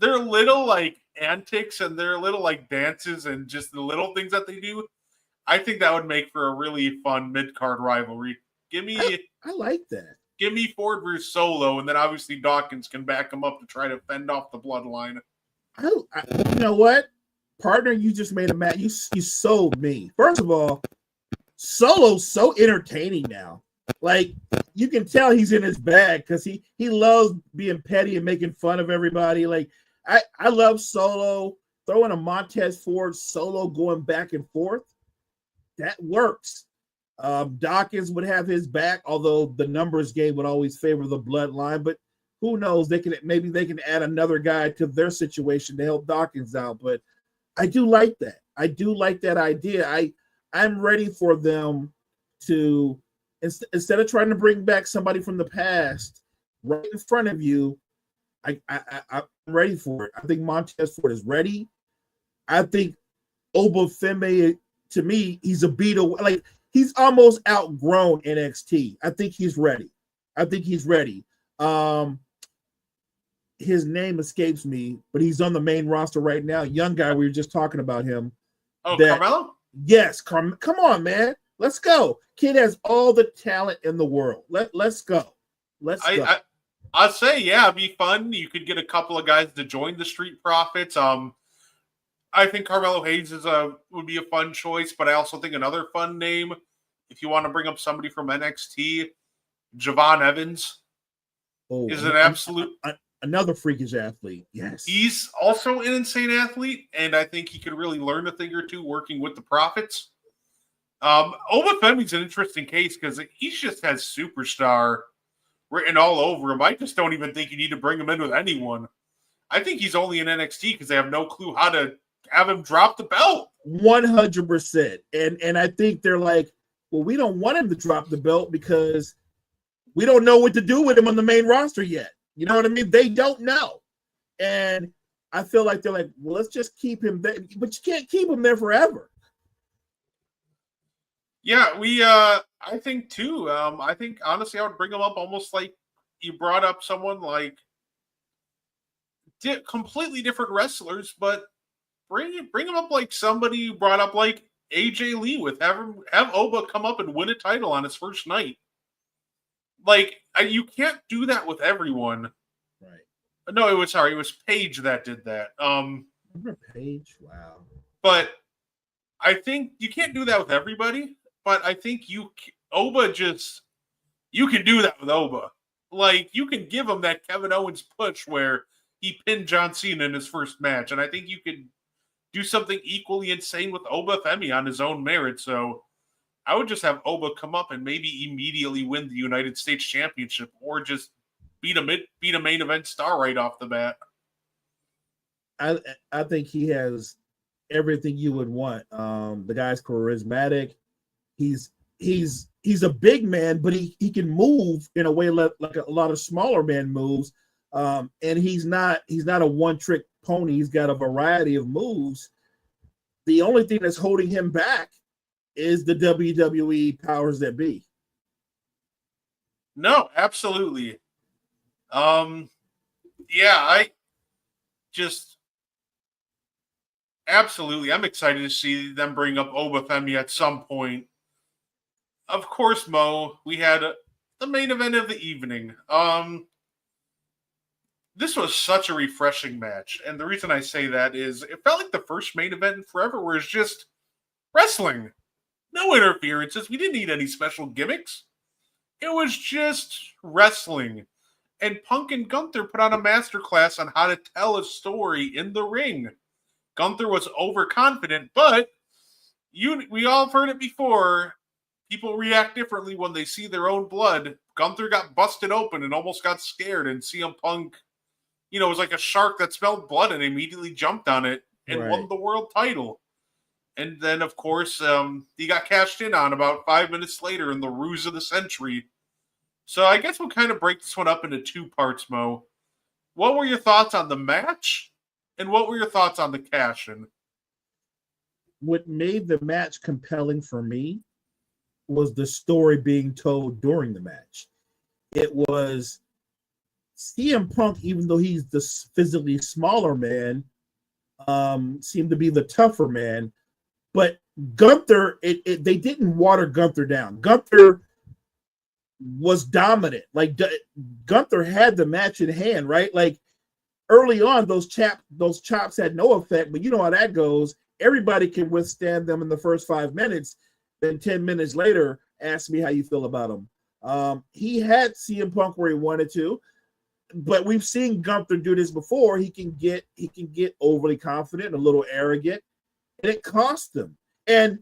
their little like antics and their little like dances and just the little things that they do, I think that would make for a really fun mid-card rivalry. I like that. Give me Ford versus Solo, and then obviously Dawkins can back him up to try to fend off the bloodline. You know what, partner? You just made a match. You sold me. First of all, Solo's so entertaining now. Like, you can tell he's in his bag because he loves being petty and making fun of everybody. Like, I love Solo. Throwing a Montez Ford Solo going back and forth, that works. Dawkins would have his back, although the numbers game would always favor the bloodline. But who knows? Maybe they can add another guy to their situation to help Dawkins out. But I do like that. I do like that idea. I'm ready for them to, instead of trying to bring back somebody from the past right in front of you, I'm ready for it. I think Montez Ford is ready. I think Obafemi, to me, he's a beat away. Like, he's almost outgrown NXT. I think he's ready. His name escapes me, but he's on the main roster right now. Young guy, we were just talking about him. Oh, Carmelo? Yes, come on, man. Let's go. Kid has all the talent in the world. Let's go. Let's go. I'd say, yeah, it'd be fun. You could get a couple of guys to join the Street Profits. I think Carmelo Hayes would be a fun choice, but I also think another fun name, if you want to bring up somebody from NXT, Javon Evans is an absolute another freakish athlete. Yes, he's also an insane athlete, and I think he could really learn a thing or two working with the Profits. Obafemi's an interesting case because he just has superstar written all over him. I just don't even think you need to bring him in with anyone. I think he's only in NXT because they have no clue how to have him drop the belt. 100%. And I think they're like, well, we don't want him to drop the belt because we don't know what to do with him on the main roster yet. You know what I mean? They don't know. And I feel like they're like, well, let's just keep him there. But you can't keep him there forever. Yeah, I think too. I think honestly, I would bring him up almost like you brought up someone like completely different wrestlers, but bring him up like somebody you brought up like AJ Lee with have Oba come up and win a title on his first night. Like, you can't do that with everyone. Right. No, it was Paige that did that. Remember Paige? Wow. But I think you can't do that with everybody. But I think you can do that with Oba. Like, you can give him that Kevin Owens push where he pinned John Cena in his first match. And I think you could do something equally insane with Obafemi on his own merit. So I would just have Oba come up and maybe immediately win the United States Championship or just beat a main event star right off the bat. I think he has everything you would want. The guy's charismatic. He's he's a big man, but he can move in a way like a lot of smaller men moves. And he's not a one-trick pony. He's got a variety of moves. The only thing that's holding him back is the WWE powers that be. No, absolutely. I just absolutely. I'm excited to see them bring up Obafemi at some point. Of course, Mo, we had the main event of the evening. This was such a refreshing match, and the reason I say that is it felt like the first main event in forever, where it's just wrestling, no interferences. We didn't need any special gimmicks. It was just wrestling. And Punk and Gunther put on a masterclass on how to tell a story in the ring. Gunther was overconfident, but we all have heard it before. People react differently when they see their own blood. Gunther got busted open and almost got scared, and CM Punk, was like a shark that smelled blood and immediately jumped on it and won the world title. And then, of course, he got cashed in on about 5 minutes later in the ruse of the century. So I guess we'll kind of break this one up into two parts, Mo. What were your thoughts on the match? And what were your thoughts on the cash-in? What made the match compelling for me was the story being told during the match. It was CM Punk, even though he's the physically smaller man, seemed to be the tougher man. But Gunther, they didn't water Gunther down. Gunther was dominant. Like Gunther had the match in hand, right? Like early on, those chops had no effect, but you know how that goes. Everybody can withstand them in the first 5 minutes. Then 10 minutes later, ask me how you feel about him. He had CM Punk where he wanted to, but we've seen Gunther do this before. He can get overly confident, a little arrogant, and it cost him. And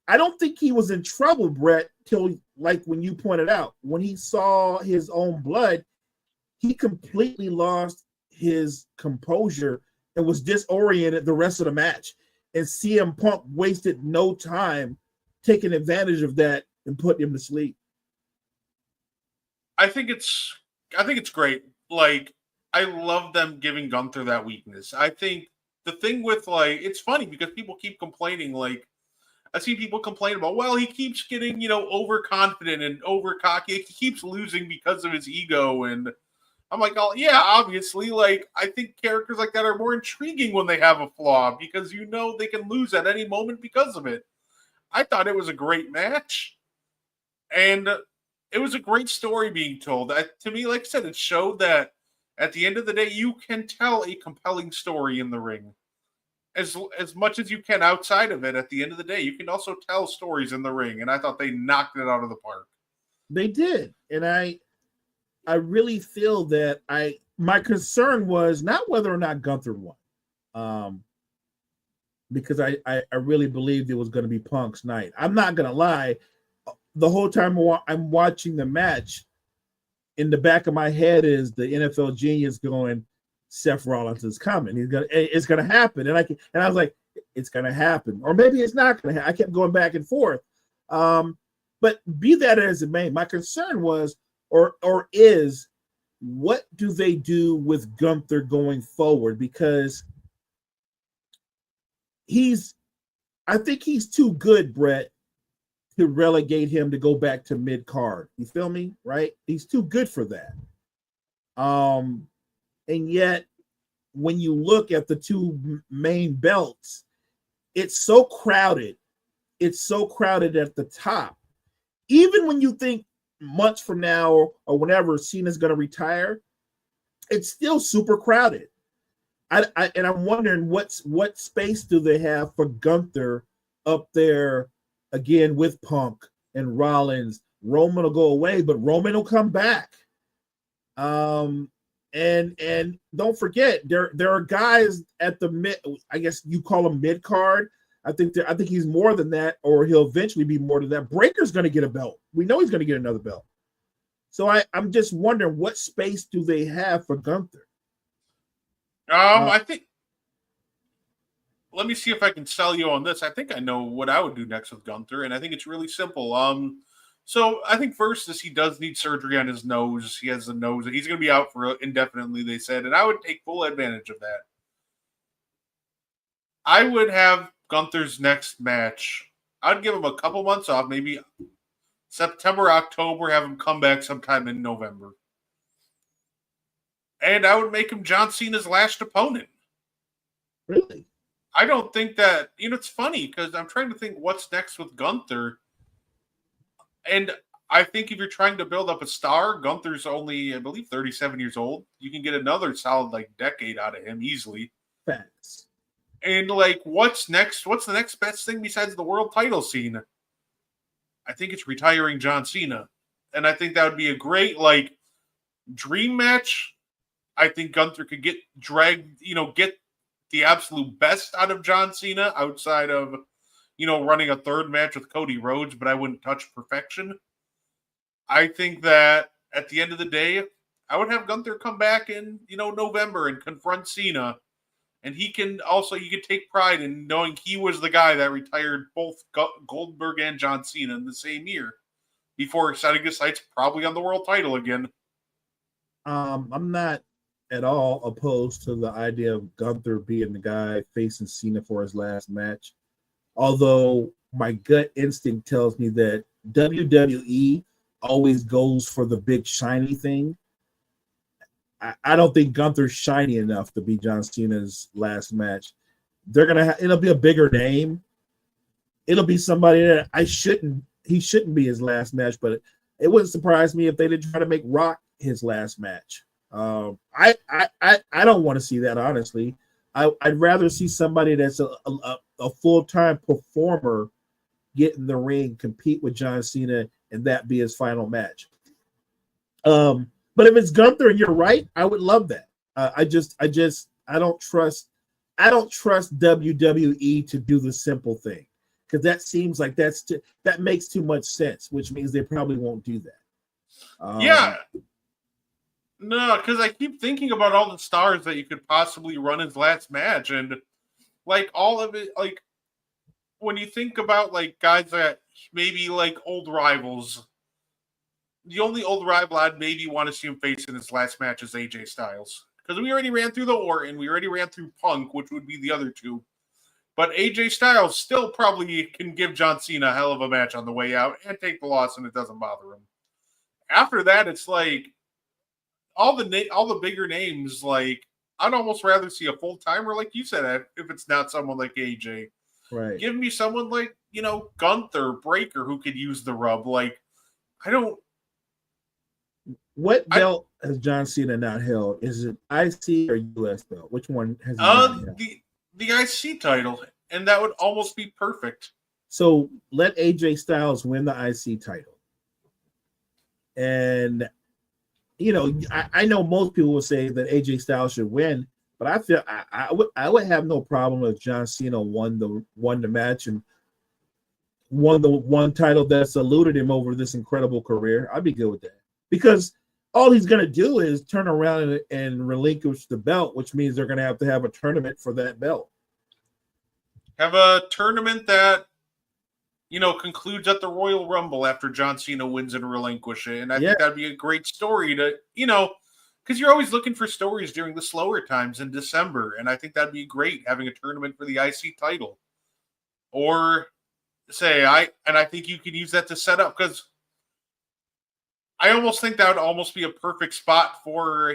I don't think he was in trouble, Brett, till like when you pointed out, when he saw his own blood, he completely lost his composure and was disoriented the rest of the match. And CM Punk wasted no time taking advantage of that and putting him to sleep. I think it's great. Like, I love them giving Gunther that weakness. I think the thing with, it's funny because people keep complaining, I see people complain about, well, he keeps getting, overconfident and overcocky. He keeps losing because of his ego. And I'm like, oh, yeah, obviously. I think characters like that are more intriguing when they have a flaw because they can lose at any moment because of it. I thought it was a great match. And it was a great story being told. To me, like I said, it showed that at the end of the day, you can tell a compelling story in the ring. As much as you can outside of it, at the end of the day, you can also tell stories in the ring. And I thought they knocked it out of the park. They did. And I really feel that my concern was not whether or not Gunther won. Because I really believed it was going to be Punk's night. I'm not going to lie. The whole time I'm watching the match, in the back of my head is the NFL genius going, Seth Rollins is coming. It's gonna happen. And I was like, it's gonna happen. Or maybe it's not gonna happen. I kept going back and forth. But be that as it may, my concern was or is, what do they do with Gunther going forward? Because I think he's too good, Brett, to relegate him to go back to mid-card. You feel me? Right? He's too good for that. And yet, when you look at the two main belts, it's so crowded. It's so crowded at the top. Even when you think months from now or whenever Cena's going to retire, it's still super crowded. And I'm wondering what space do they have for Gunther up there again with Punk and Rollins. Roman will go away, but Roman will come back. And don't forget, there are guys at the mid, I guess you call him mid card. I think he's more than that, or he'll eventually be more than that. Breaker's going to get a belt. We know he's going to get another belt. So I'm just wondering, what space do they have for Gunther? I think, let me see if I can sell you on this. I think I know what I would do next with Gunther, and I think it's really simple. So I think first is he does need surgery on his nose. He has a nose. He's going to be out for indefinitely, they said, and I would take full advantage of that. I would have Gunther's next match. I'd give him a couple months off, maybe September, October, have him come back sometime in November. And I would make him John Cena's last opponent. Really? I don't think that, it's funny because I'm trying to think what's next with Gunther. And I think if you're trying to build up a star, Gunther's only, I believe, 37 years old. You can get another solid, decade out of him easily. Facts. And, what's next? What's the next best thing besides the world title scene? I think it's retiring John Cena. And I think that would be a great, dream match. I think Gunther could get dragged, get the absolute best out of John Cena outside of, running a third match with Cody Rhodes, but I wouldn't touch perfection. I think that at the end of the day, I would have Gunther come back in, November and confront Cena. And he can also, you could take pride in knowing he was the guy that retired both Goldberg and John Cena in the same year before setting his sights probably on the world title again. I'm not at all opposed to the idea of Gunther being the guy facing Cena for his last match. Although my gut instinct tells me that WWE always goes for the big shiny thing. I don't think Gunther's shiny enough to be John Cena's last match. They're gonna it'll be a bigger name. It'll be somebody that he shouldn't be his last match, but it wouldn't surprise me if they did try to make Rock his last match. I don't want to see that, honestly. I'd rather see somebody that's a full-time performer get in the ring, compete with John Cena, and that be his final match. But if it's Gunther and you're right, I would love that. I don't trust WWE to do the simple thing, because that seems like that makes too much sense, which means they probably won't do that. Yeah. No, because I keep thinking about all the stars that you could possibly run his last match, and all of it, when you think about guys that maybe old rivals. The only old rival I'd maybe want to see him face in his last match is AJ Styles. Because we already ran through the Orton, we already ran through Punk, which would be the other two. But AJ Styles still probably can give John Cena a hell of a match on the way out and take the loss, and it doesn't bother him. After that, it's all the bigger names, I'd almost rather see a full-timer, like you said, if it's not someone like AJ. Right. Give me someone like, Gunther, Breaker, who could use the rub. I don't... What belt has John Cena not held? Is it IC or US belt? Which one has he not held? The IC title, and that would almost be perfect. So let AJ Styles win the IC title. And I know most people will say that AJ Styles should win, but I feel I would have no problem if John Cena won the match and won the one title that's eluded him over this incredible career. I'd be good with that, because all he's going to do is turn around and relinquish the belt, which means they're going to have a tournament for that belt. Have a tournament that, concludes at the Royal Rumble after John Cena wins and relinquishes it. And I think that'd be a great story to, because you're always looking for stories during the slower times in December. And I think that'd be great, having a tournament for the IC title. Or I think you could use that to set up, because I almost think that would almost be a perfect spot for,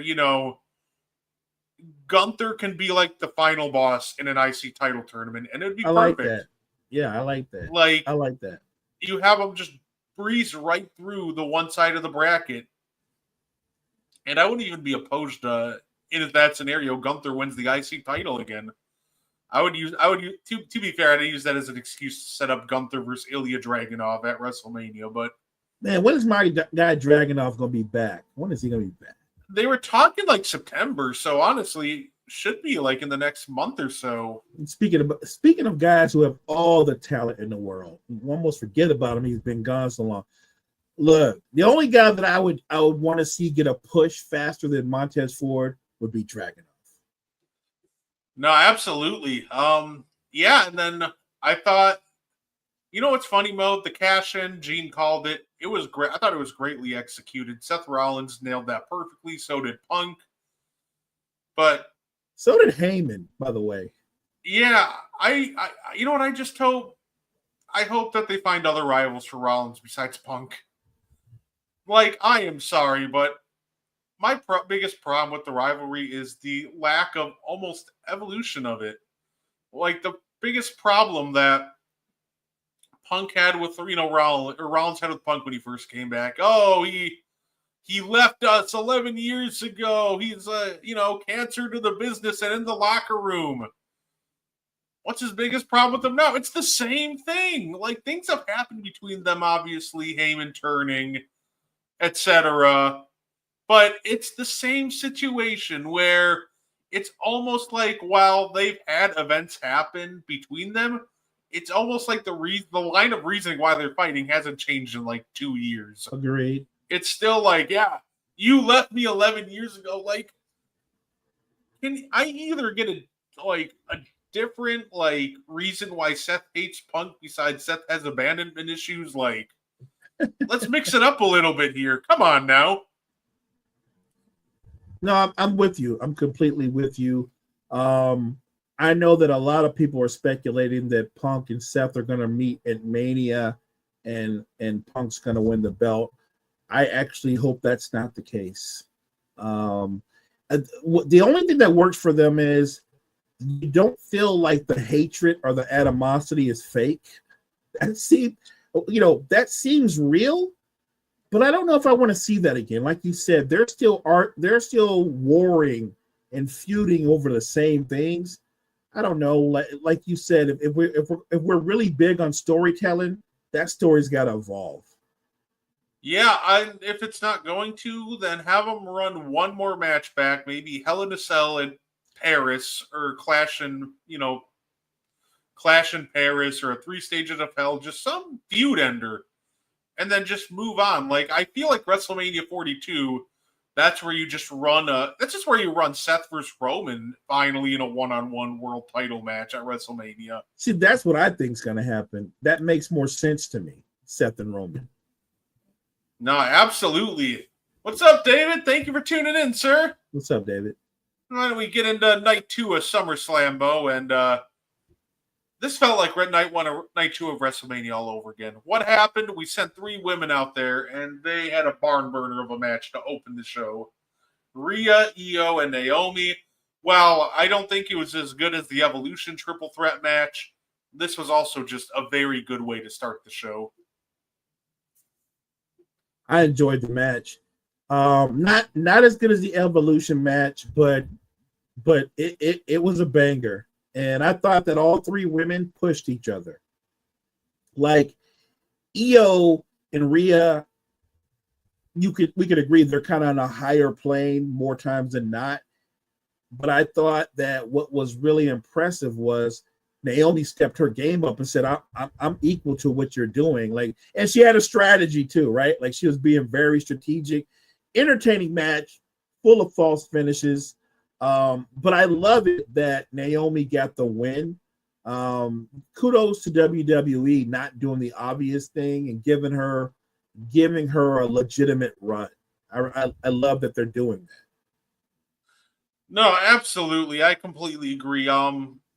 Gunther can be the final boss in an IC title tournament, and it would be perfect. Like that. Yeah, I like that. I like that. You have him just breeze right through the one side of the bracket, and I wouldn't even be opposed to, in that scenario, Gunther wins the IC title again. I would use to be fair, I'd use that as an excuse to set up Gunther versus Ilya Dragunov at WrestleMania, but man, when is my guy Dragunov going to be back? When is he going to be back? They were talking September, so honestly, should be in the next month or so. Speaking of guys who have all the talent in the world, you almost forget about him. He's been gone so long. Look, the only guy that I would want to see get a push faster than Montez Ford would be Dragunov. No, absolutely. Yeah, and then I thought, you know what's funny, Mo? The cash-in, Gene called it. It was great. I thought it was greatly executed. Seth Rollins nailed that perfectly. So did Punk. But so did Heyman, by the way. yeah, I you know what? I hope that they find other rivals for Rollins besides Punk. Like, I am sorry, but my biggest problem with the rivalry is the lack of almost evolution of it. Like, the biggest problem that Punk had with, Rollins had with Punk when he first came back. Oh, he left us 11 years ago. He's cancer to the business and in the locker room. What's his biggest problem with them now? It's the same thing. Like, things have happened between them, obviously, Heyman turning, etc. But it's the same situation where it's almost like while they've had events happen between them, it's almost like the line of reasoning why they're fighting hasn't changed in like 2 years. Agreed. It's still like, yeah, you left me 11 years ago. Like, can I either get a different reason why Seth hates Punk besides Seth has abandonment issues? Like, let's mix it up a little bit here. Come on now. No, I'm with you. I'm completely with you. I know that a lot of people are speculating that Punk and Seth are going to meet at Mania, and Punk's going to win the belt. I actually hope that's not the case. The only thing that works for them is you don't feel like the hatred or the animosity is fake. That seems real, but I don't know if I want to see that again. Like you said, they're still warring and feuding over the same things. I don't know. Like you said, if we're really big on storytelling, that story's got to evolve. Yeah, if it's not going to, then have them run one more match back, maybe Hell in a Cell in Paris, or Clash in Paris, or a 3 Stages of Hell, just some feud ender, and then just move on. Like, I feel like WrestleMania 42, that's where you just run Seth versus Roman finally in a one-on-one world title match at WrestleMania. See, that's what I think is going to happen. That makes more sense to me, Seth and Roman. No, absolutely. What's up, David? Thank you for tuning in, sir. What's up, David? Why don't we get into night 2 of Summerslam, Bo? And this felt like night 2 of WrestleMania all over again. What happened? We sent 3 women out there, and they had a barn burner of a match to open the show. Rhea, Io, and Naomi. While I don't think it was as good as the Evolution triple threat match, this was also just a very good way to start the show. I enjoyed the match. Not as good as the Evolution match, but it was a banger. And I thought that all 3 women pushed each other. Like, Io and Rhea, we could agree they're kind of on a higher plane more times than not. But I thought that what was really impressive was Naomi stepped her game up and said, I'm equal to what you're doing. Like, and she had a strategy too, right? Like, she was being very strategic. Entertaining match, full of false finishes. But I love it that Naomi got the win. Kudos to WWE not doing the obvious thing and giving her a legitimate run. I love that they're doing that. No, absolutely. I completely agree.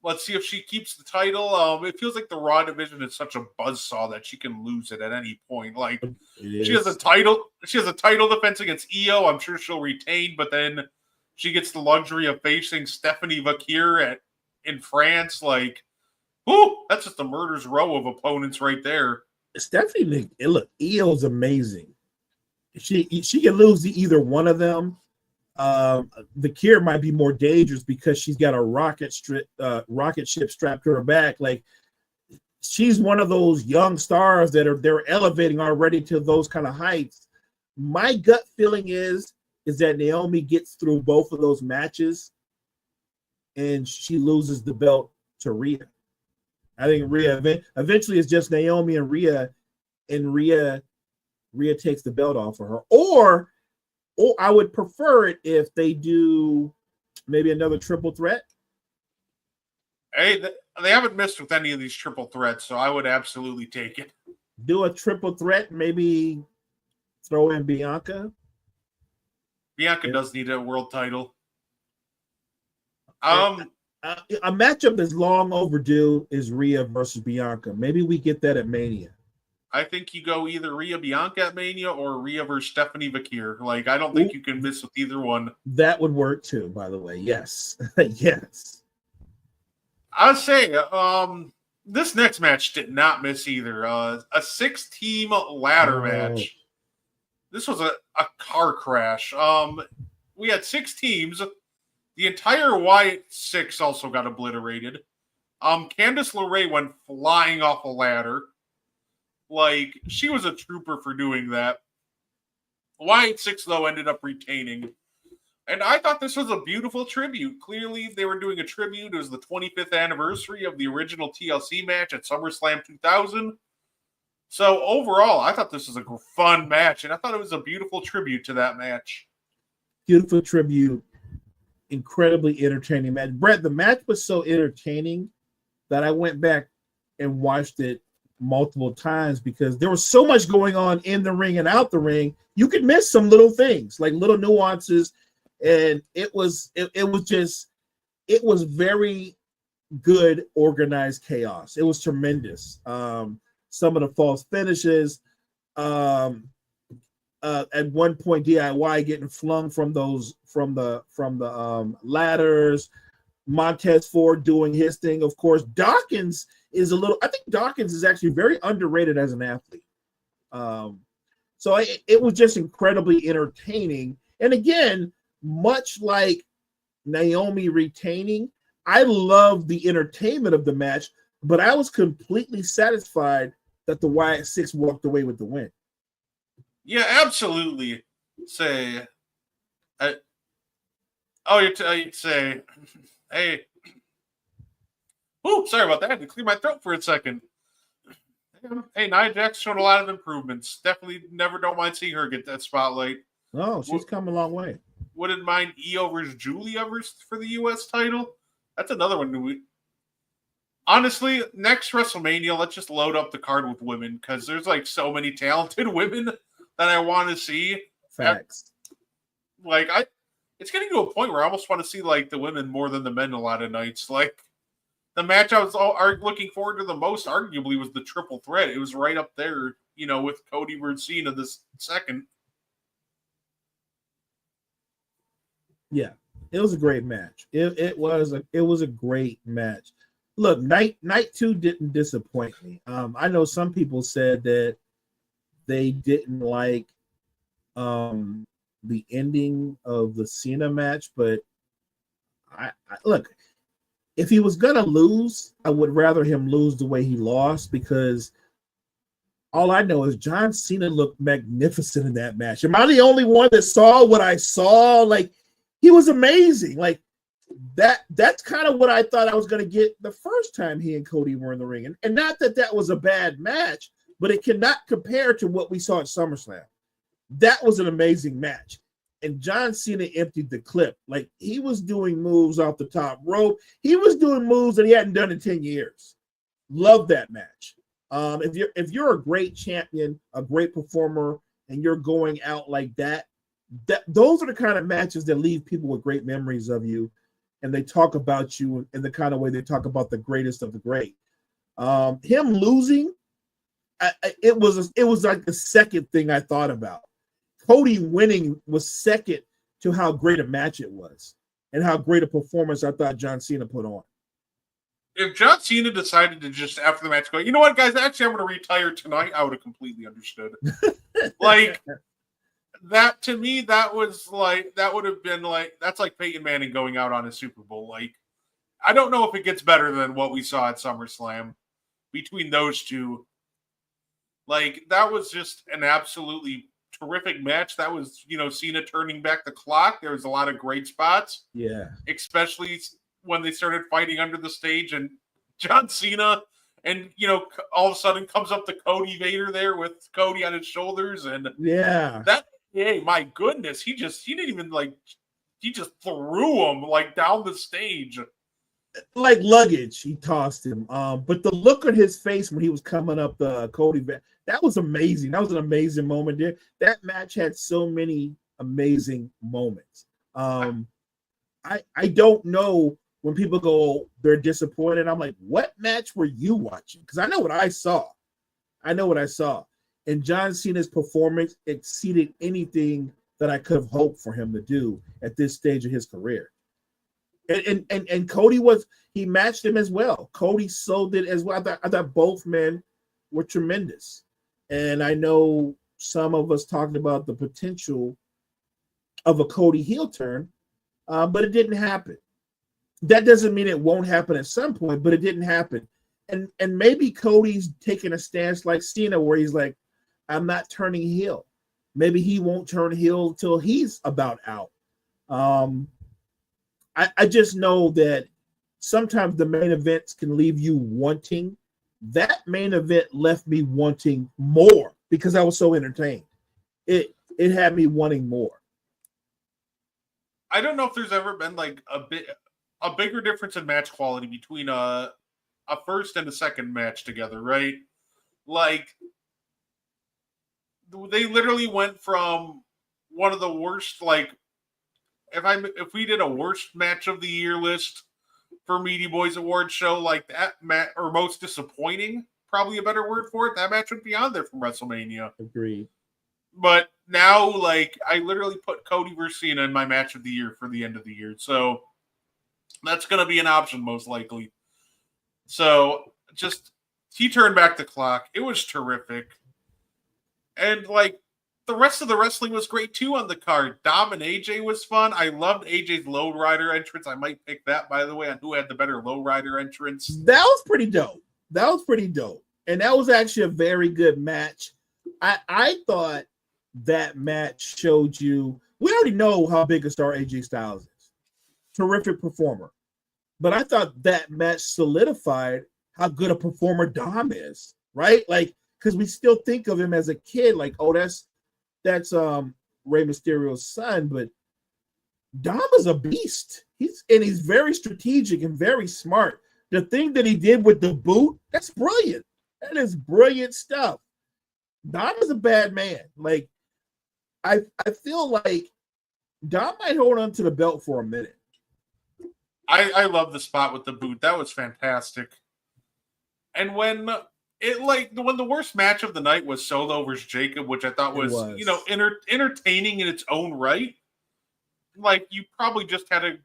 Let's see if she keeps the title. It feels like the Raw division is such a buzzsaw that she can lose it at any point. Like, she has a title defense against Io. I'm sure she'll retain, but then she gets the luxury of facing Stephanie Vaquer in France. Like, whoo, that's just a murder's row of opponents right there. Stephanie, look, Io's amazing. She can lose to either one of them. Vaquer might be more dangerous because she's got a rocket ship strapped to her back. Like, she's one of those young stars they're elevating already to those kind of heights. My gut feeling is that Naomi gets through both of those matches and she loses the belt to Rhea. I think Rhea eventually it's just Naomi and Rhea takes the belt off of her. Or I would prefer it if they do maybe another triple threat. Hey, they haven't missed with any of these triple threats, so I would absolutely take it. Do a triple threat, maybe throw in Bianca. Bianca does need a world title. A matchup that's long overdue is Rhea versus Bianca. Maybe we get that at Mania. I think you go either Rhea Bianca at Mania or Rhea versus Stephanie Vakir. Like, I don't think you can miss with either one. That would work too, by the way. Yes. Yes. I would say this next match did not miss either. A 6-team ladder match. This was a car crash. We had 6 teams. The entire Wyatt 6 also got obliterated. Candice LeRae went flying off a ladder. Like, she was a trooper for doing that. Wyatt 6, though, ended up retaining. And I thought this was a beautiful tribute. Clearly, they were doing a tribute. It was the 25th anniversary of the original TLC match at SummerSlam 2000. So, overall, I thought this was a fun match, and I thought it was a beautiful tribute to that match. Beautiful tribute. Incredibly entertaining match. Brett, the match was so entertaining that I went back and watched it multiple times because there was so much going on in the ring and out the ring. You could miss some little things, like little nuances, and it was very good organized chaos. It was tremendous. Some of the false finishes. At one point, DIY getting flung from the ladders. Montez Ford doing his thing. Of course, Dawkins is I think Dawkins is actually very underrated as an athlete. So it was just incredibly entertaining. And again, much like Naomi retaining, I love the entertainment of the match, but I was completely satisfied that the Wyatt 6 walked away with the win. Yeah, absolutely. You'd say, hey, sorry about that. I had to clear my throat for a second. Hey, Nia Jax showed a lot of improvements. Definitely don't mind seeing her get that spotlight. Oh, she's come a long way. Wouldn't mind Io versus Julia for the U.S. title. That's another one. Honestly, next WrestleMania, let's just load up the card with women because there's like so many talented women that I want to see. Facts. It's getting to a point where I almost want to see like the women more than the men a lot of nights. Like the match I was looking forward to the most, arguably, was the triple threat. It was right up there, with Cody versus Cena this second. Yeah, it was a great match. It was a great match. Look, night 2 didn't disappoint me. I know some people said that they didn't like the ending of the Cena match, but I look, if he was gonna lose, I would rather him lose the way he lost, because all I know is John Cena looked magnificent in that match. Am I the only one that saw what I saw? Like, he was amazing. Like that's kind of what I thought I was gonna get the first time he and Cody were in the ring. And not that was a bad match, but it cannot compare to what we saw at SummerSlam. That was an amazing match. And John Cena emptied the clip. Like, he was doing moves off the top rope. He was doing moves that he hadn't done in 10 years. Love that match. If you're a great champion, a great performer, and you're going out like that, those are the kind of matches that leave people with great memories of you, and they talk about you in the kind of way they talk about the greatest of the great. Him losing, it was like the second thing I thought about. Cody winning was second to how great a match it was and how great a performance I thought John Cena put on. If John Cena decided to just, after the match, go, you know what, guys, actually, I'm going to retire tonight, I would have completely understood. Like, that, to me, that would have been like, that's like Peyton Manning going out on a Super Bowl. Like, I don't know if it gets better than what we saw at SummerSlam between those two. Like, that was just an absolutely terrific match. That was, Cena turning back the clock. There was a lot of great spots. Yeah. Especially when they started fighting under the stage and John Cena and, all of a sudden comes up to Cody Vader there with Cody on his shoulders. And yeah, my goodness, he just threw him like down the stage. like luggage. He tossed him. But the look on his face when he was coming up the Cody, that was amazing. That was an amazing moment there. That match had so many amazing moments. I don't know when people go they're disappointed. I'm like, what match were you watching? Because I know what I saw. And John Cena's performance exceeded anything that I could have hoped for him to do at this stage of his career. And Cody he matched him as well. Cody sold it as well. I thought both men were tremendous. And I know some of us talked about the potential of a Cody heel turn, but it didn't happen. That doesn't mean it won't happen at some point, but it didn't happen. And maybe Cody's taking a stance like Cena, where he's like, I'm not turning heel. Maybe he won't turn heel till he's about out. I just know that sometimes the main events can leave you wanting. That main event left me wanting more because I was so entertained. It had me wanting more. I don't know if there's ever been like a bigger difference in match quality between a first and a second match together, right? Like, they literally went from one of the worst, like, if we did a worst match of the year list for Meaty Boyz Awards show, like that match, or most disappointing, probably a better word for it, that match would be on there from WrestleMania. Agreed. But now, like, I literally put Cody versus Cena in my match of the year for the end of the year. So that's going to be an option most likely. So he turned back the clock. It was terrific. And, like, the rest of the wrestling was great, too, on the card. Dom and AJ was fun. I loved AJ's lowrider entrance. I might pick that, by the way, on who had the better lowrider entrance. That was pretty dope. And that was actually a very good match. I thought that match showed you, we already know how big a star AJ Styles is. Terrific performer. But I thought that match solidified how good a performer Dom is, right? Like, because we still think of him as a kid, like, oh, that's Rey Mysterio's son, but Dom is a beast. He's very strategic and very smart. The thing that he did with the boot, that's brilliant. That is brilliant stuff. Dom is a bad man. Like, I feel like Dom might hold on to the belt for a minute. I love the spot with the boot. That was fantastic. And when the worst match of the night was Solo versus Jacob, which I thought was. Entertaining in its own right. Like, you probably just had a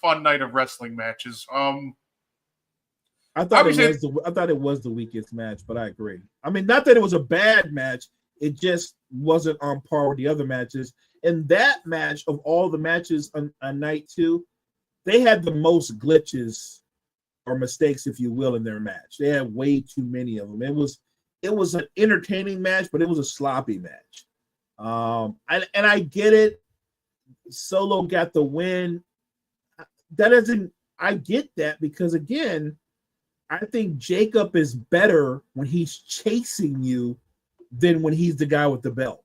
fun night of wrestling matches. I thought it was the weakest match, but I agree. I mean, not that it was a bad match, it just wasn't on par with the other matches. And that match, of all the matches on night 2, they had the most glitches or mistakes, if you will, in their match. They had way too many of them. It was an entertaining match, but it was a sloppy match. And I get it. Solo got the win. I get that because, again, I think Jacob is better when he's chasing you than when he's the guy with the belt.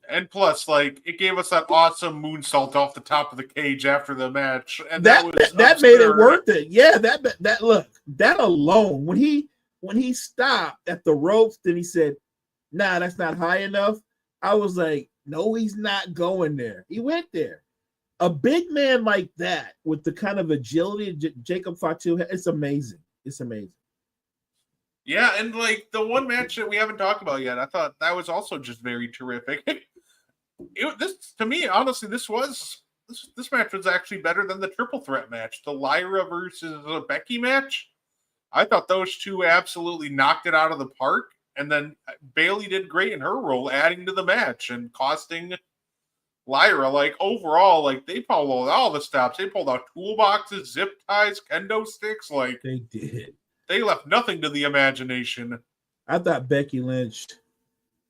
And plus, like, it gave us that awesome moonsault off the top of the cage after the match, and that made it worth it. Yeah, that alone, when he stopped at the ropes, then he said, "Nah, that's not high enough." I was like, "No, he's not going there." He went there. A big man like that with the kind of agility Jacob Fatu, it's amazing. It's amazing. Yeah, and like the one match that we haven't talked about yet, I thought that was also just very terrific. To me, honestly, this match was actually better than the triple threat match, the Lyra versus Becky match. I thought those two absolutely knocked it out of the park, and then Bayley did great in her role, adding to the match and costing Lyra. Like, overall, like, they pulled out all the stops. They pulled out toolboxes, zip ties, kendo sticks. Like, they did. They left nothing to the imagination. I thought Becky Lynch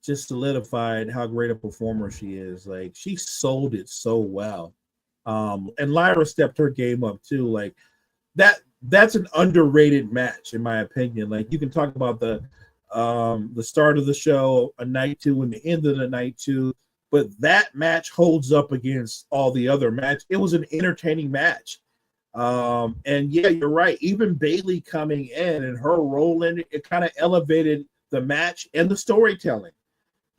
just solidified how great a performer she is. Like, she sold it so well. And Lyra stepped her game up too. Like, that's an underrated match, in my opinion. Like, you can talk about the start of the show, a night 2, and the end of the night 2, but that match holds up against all the other matches. It was an entertaining match. And yeah, you're right. Even Bailey coming in and her role in it kind of elevated the match and the storytelling.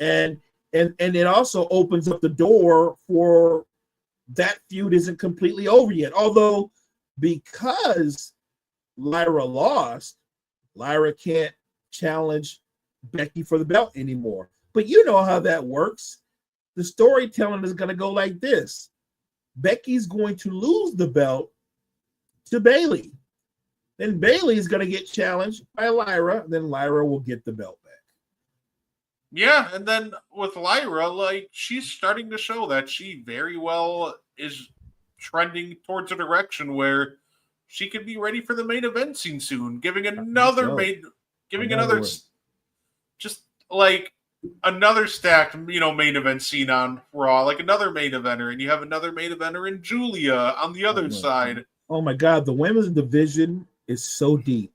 And it also opens up the door for that feud isn't completely over yet. Although because Lyra lost, Lyra can't challenge Becky for the belt anymore. But you know how that works. The storytelling is going to go like this. Becky's going to lose the belt to Bailey. Then Bailey is going to get challenged by Lyra. Then Lyra will get the belt back. Yeah, and then with Lyra, like, she's starting to show that she very well is trending towards a direction where she could be ready for the main event scene soon, giving another stacked, main event scene on Raw, like another main eventer, and you have another main eventer in Julia on the other side. Oh my God, the women's division is so deep.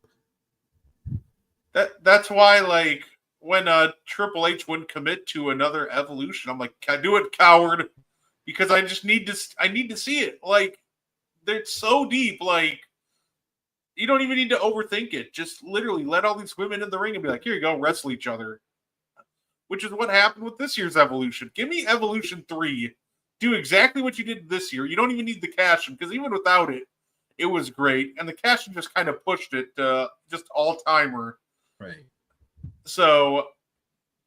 That's why, like, when Triple H wouldn't commit to another Evolution, I'm like, do it, coward, because I need to see it. Like, they're so deep, like, you don't even need to overthink it. Just literally let all these women in the ring and be like, here you go, wrestle each other. Which is what happened with this year's Evolution. Give me Evolution 3. Do exactly what you did this year. You don't even need the cash-in, because even without it, it was great. And the cash-in just kind of pushed it to just all-timer. Right. So,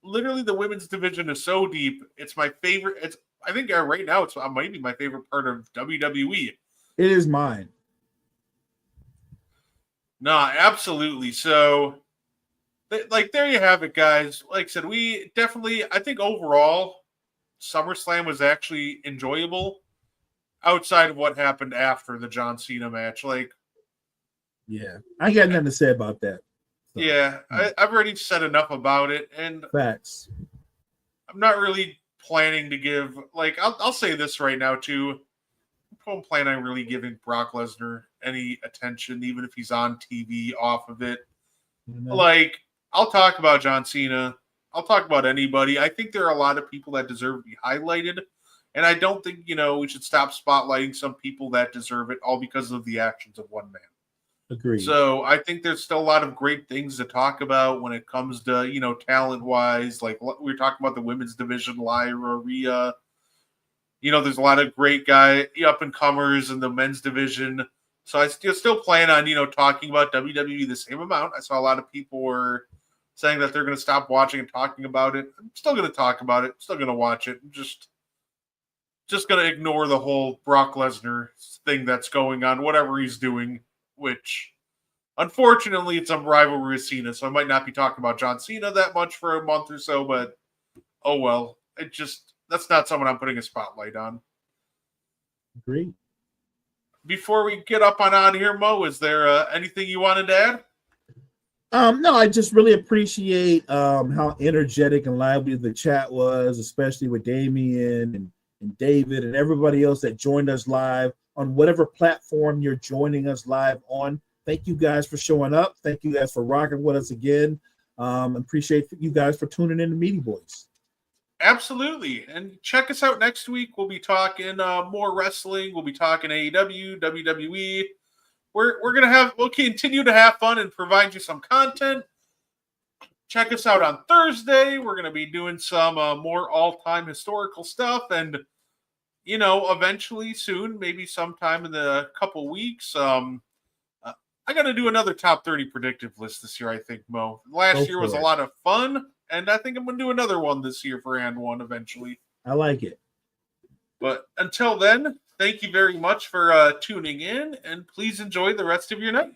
literally, the women's division is so deep. It's my favorite. I think right now it might be my favorite part of WWE. It is mine. Nah, absolutely. So, like, there you have it, guys. Like I said, I think overall, SummerSlam was actually enjoyable outside of what happened after the John Cena match. Like, yeah, I got nothing to say about that. So, yeah, I've already said enough about it, and facts. I'm not really planning to give, like, I'll say this right now too. I don't plan on really giving Brock Lesnar any attention, even if he's on TV off of it. Like, I'll talk about John Cena. I'll talk about anybody. I think there are a lot of people that deserve to be highlighted. And I don't think, we should stop spotlighting some people that deserve it all because of the actions of one man. Agreed. So I think there's still a lot of great things to talk about when it comes to, talent-wise. Like, we were talking about the women's division, Lyra, Rhea. There's a lot of great up-and-comers in the men's division. So I still plan on, talking about WWE the same amount. I saw a lot of people were saying that they're going to stop watching and talking about it. I'm still going to talk about it. Still going to watch it. I'm just going to ignore the whole Brock Lesnar thing that's going on, whatever he's doing, which, unfortunately, it's a rivalry with Cena, so I might not be talking about John Cena that much for a month or so, but oh well. That's not someone I'm putting a spotlight on. Agreed. Before we get up on out of here, Mo, is there anything you wanted to add? No, I just really appreciate how energetic and lively the chat was, especially with Damian and David and everybody else that joined us live on whatever platform you're joining us live on. Thank you guys for showing up. Thank you guys for rocking with us again. Appreciate you guys for tuning in to Meaty Boys. Absolutely. And check us out next week. We'll be talking more wrestling. We'll be talking AEW, WWE. We'll continue to have fun and provide you some content. Check us out on Thursday. We're going to be doing some more all-time historical stuff. And, eventually soon, maybe sometime in the couple weeks, I got to do another top 30 predictive list this year, I think, Mo. Last year was a lot of fun. And I think I'm going to do another one this year for And One eventually. I like it. But until then, thank you very much for tuning in, and please enjoy the rest of your night.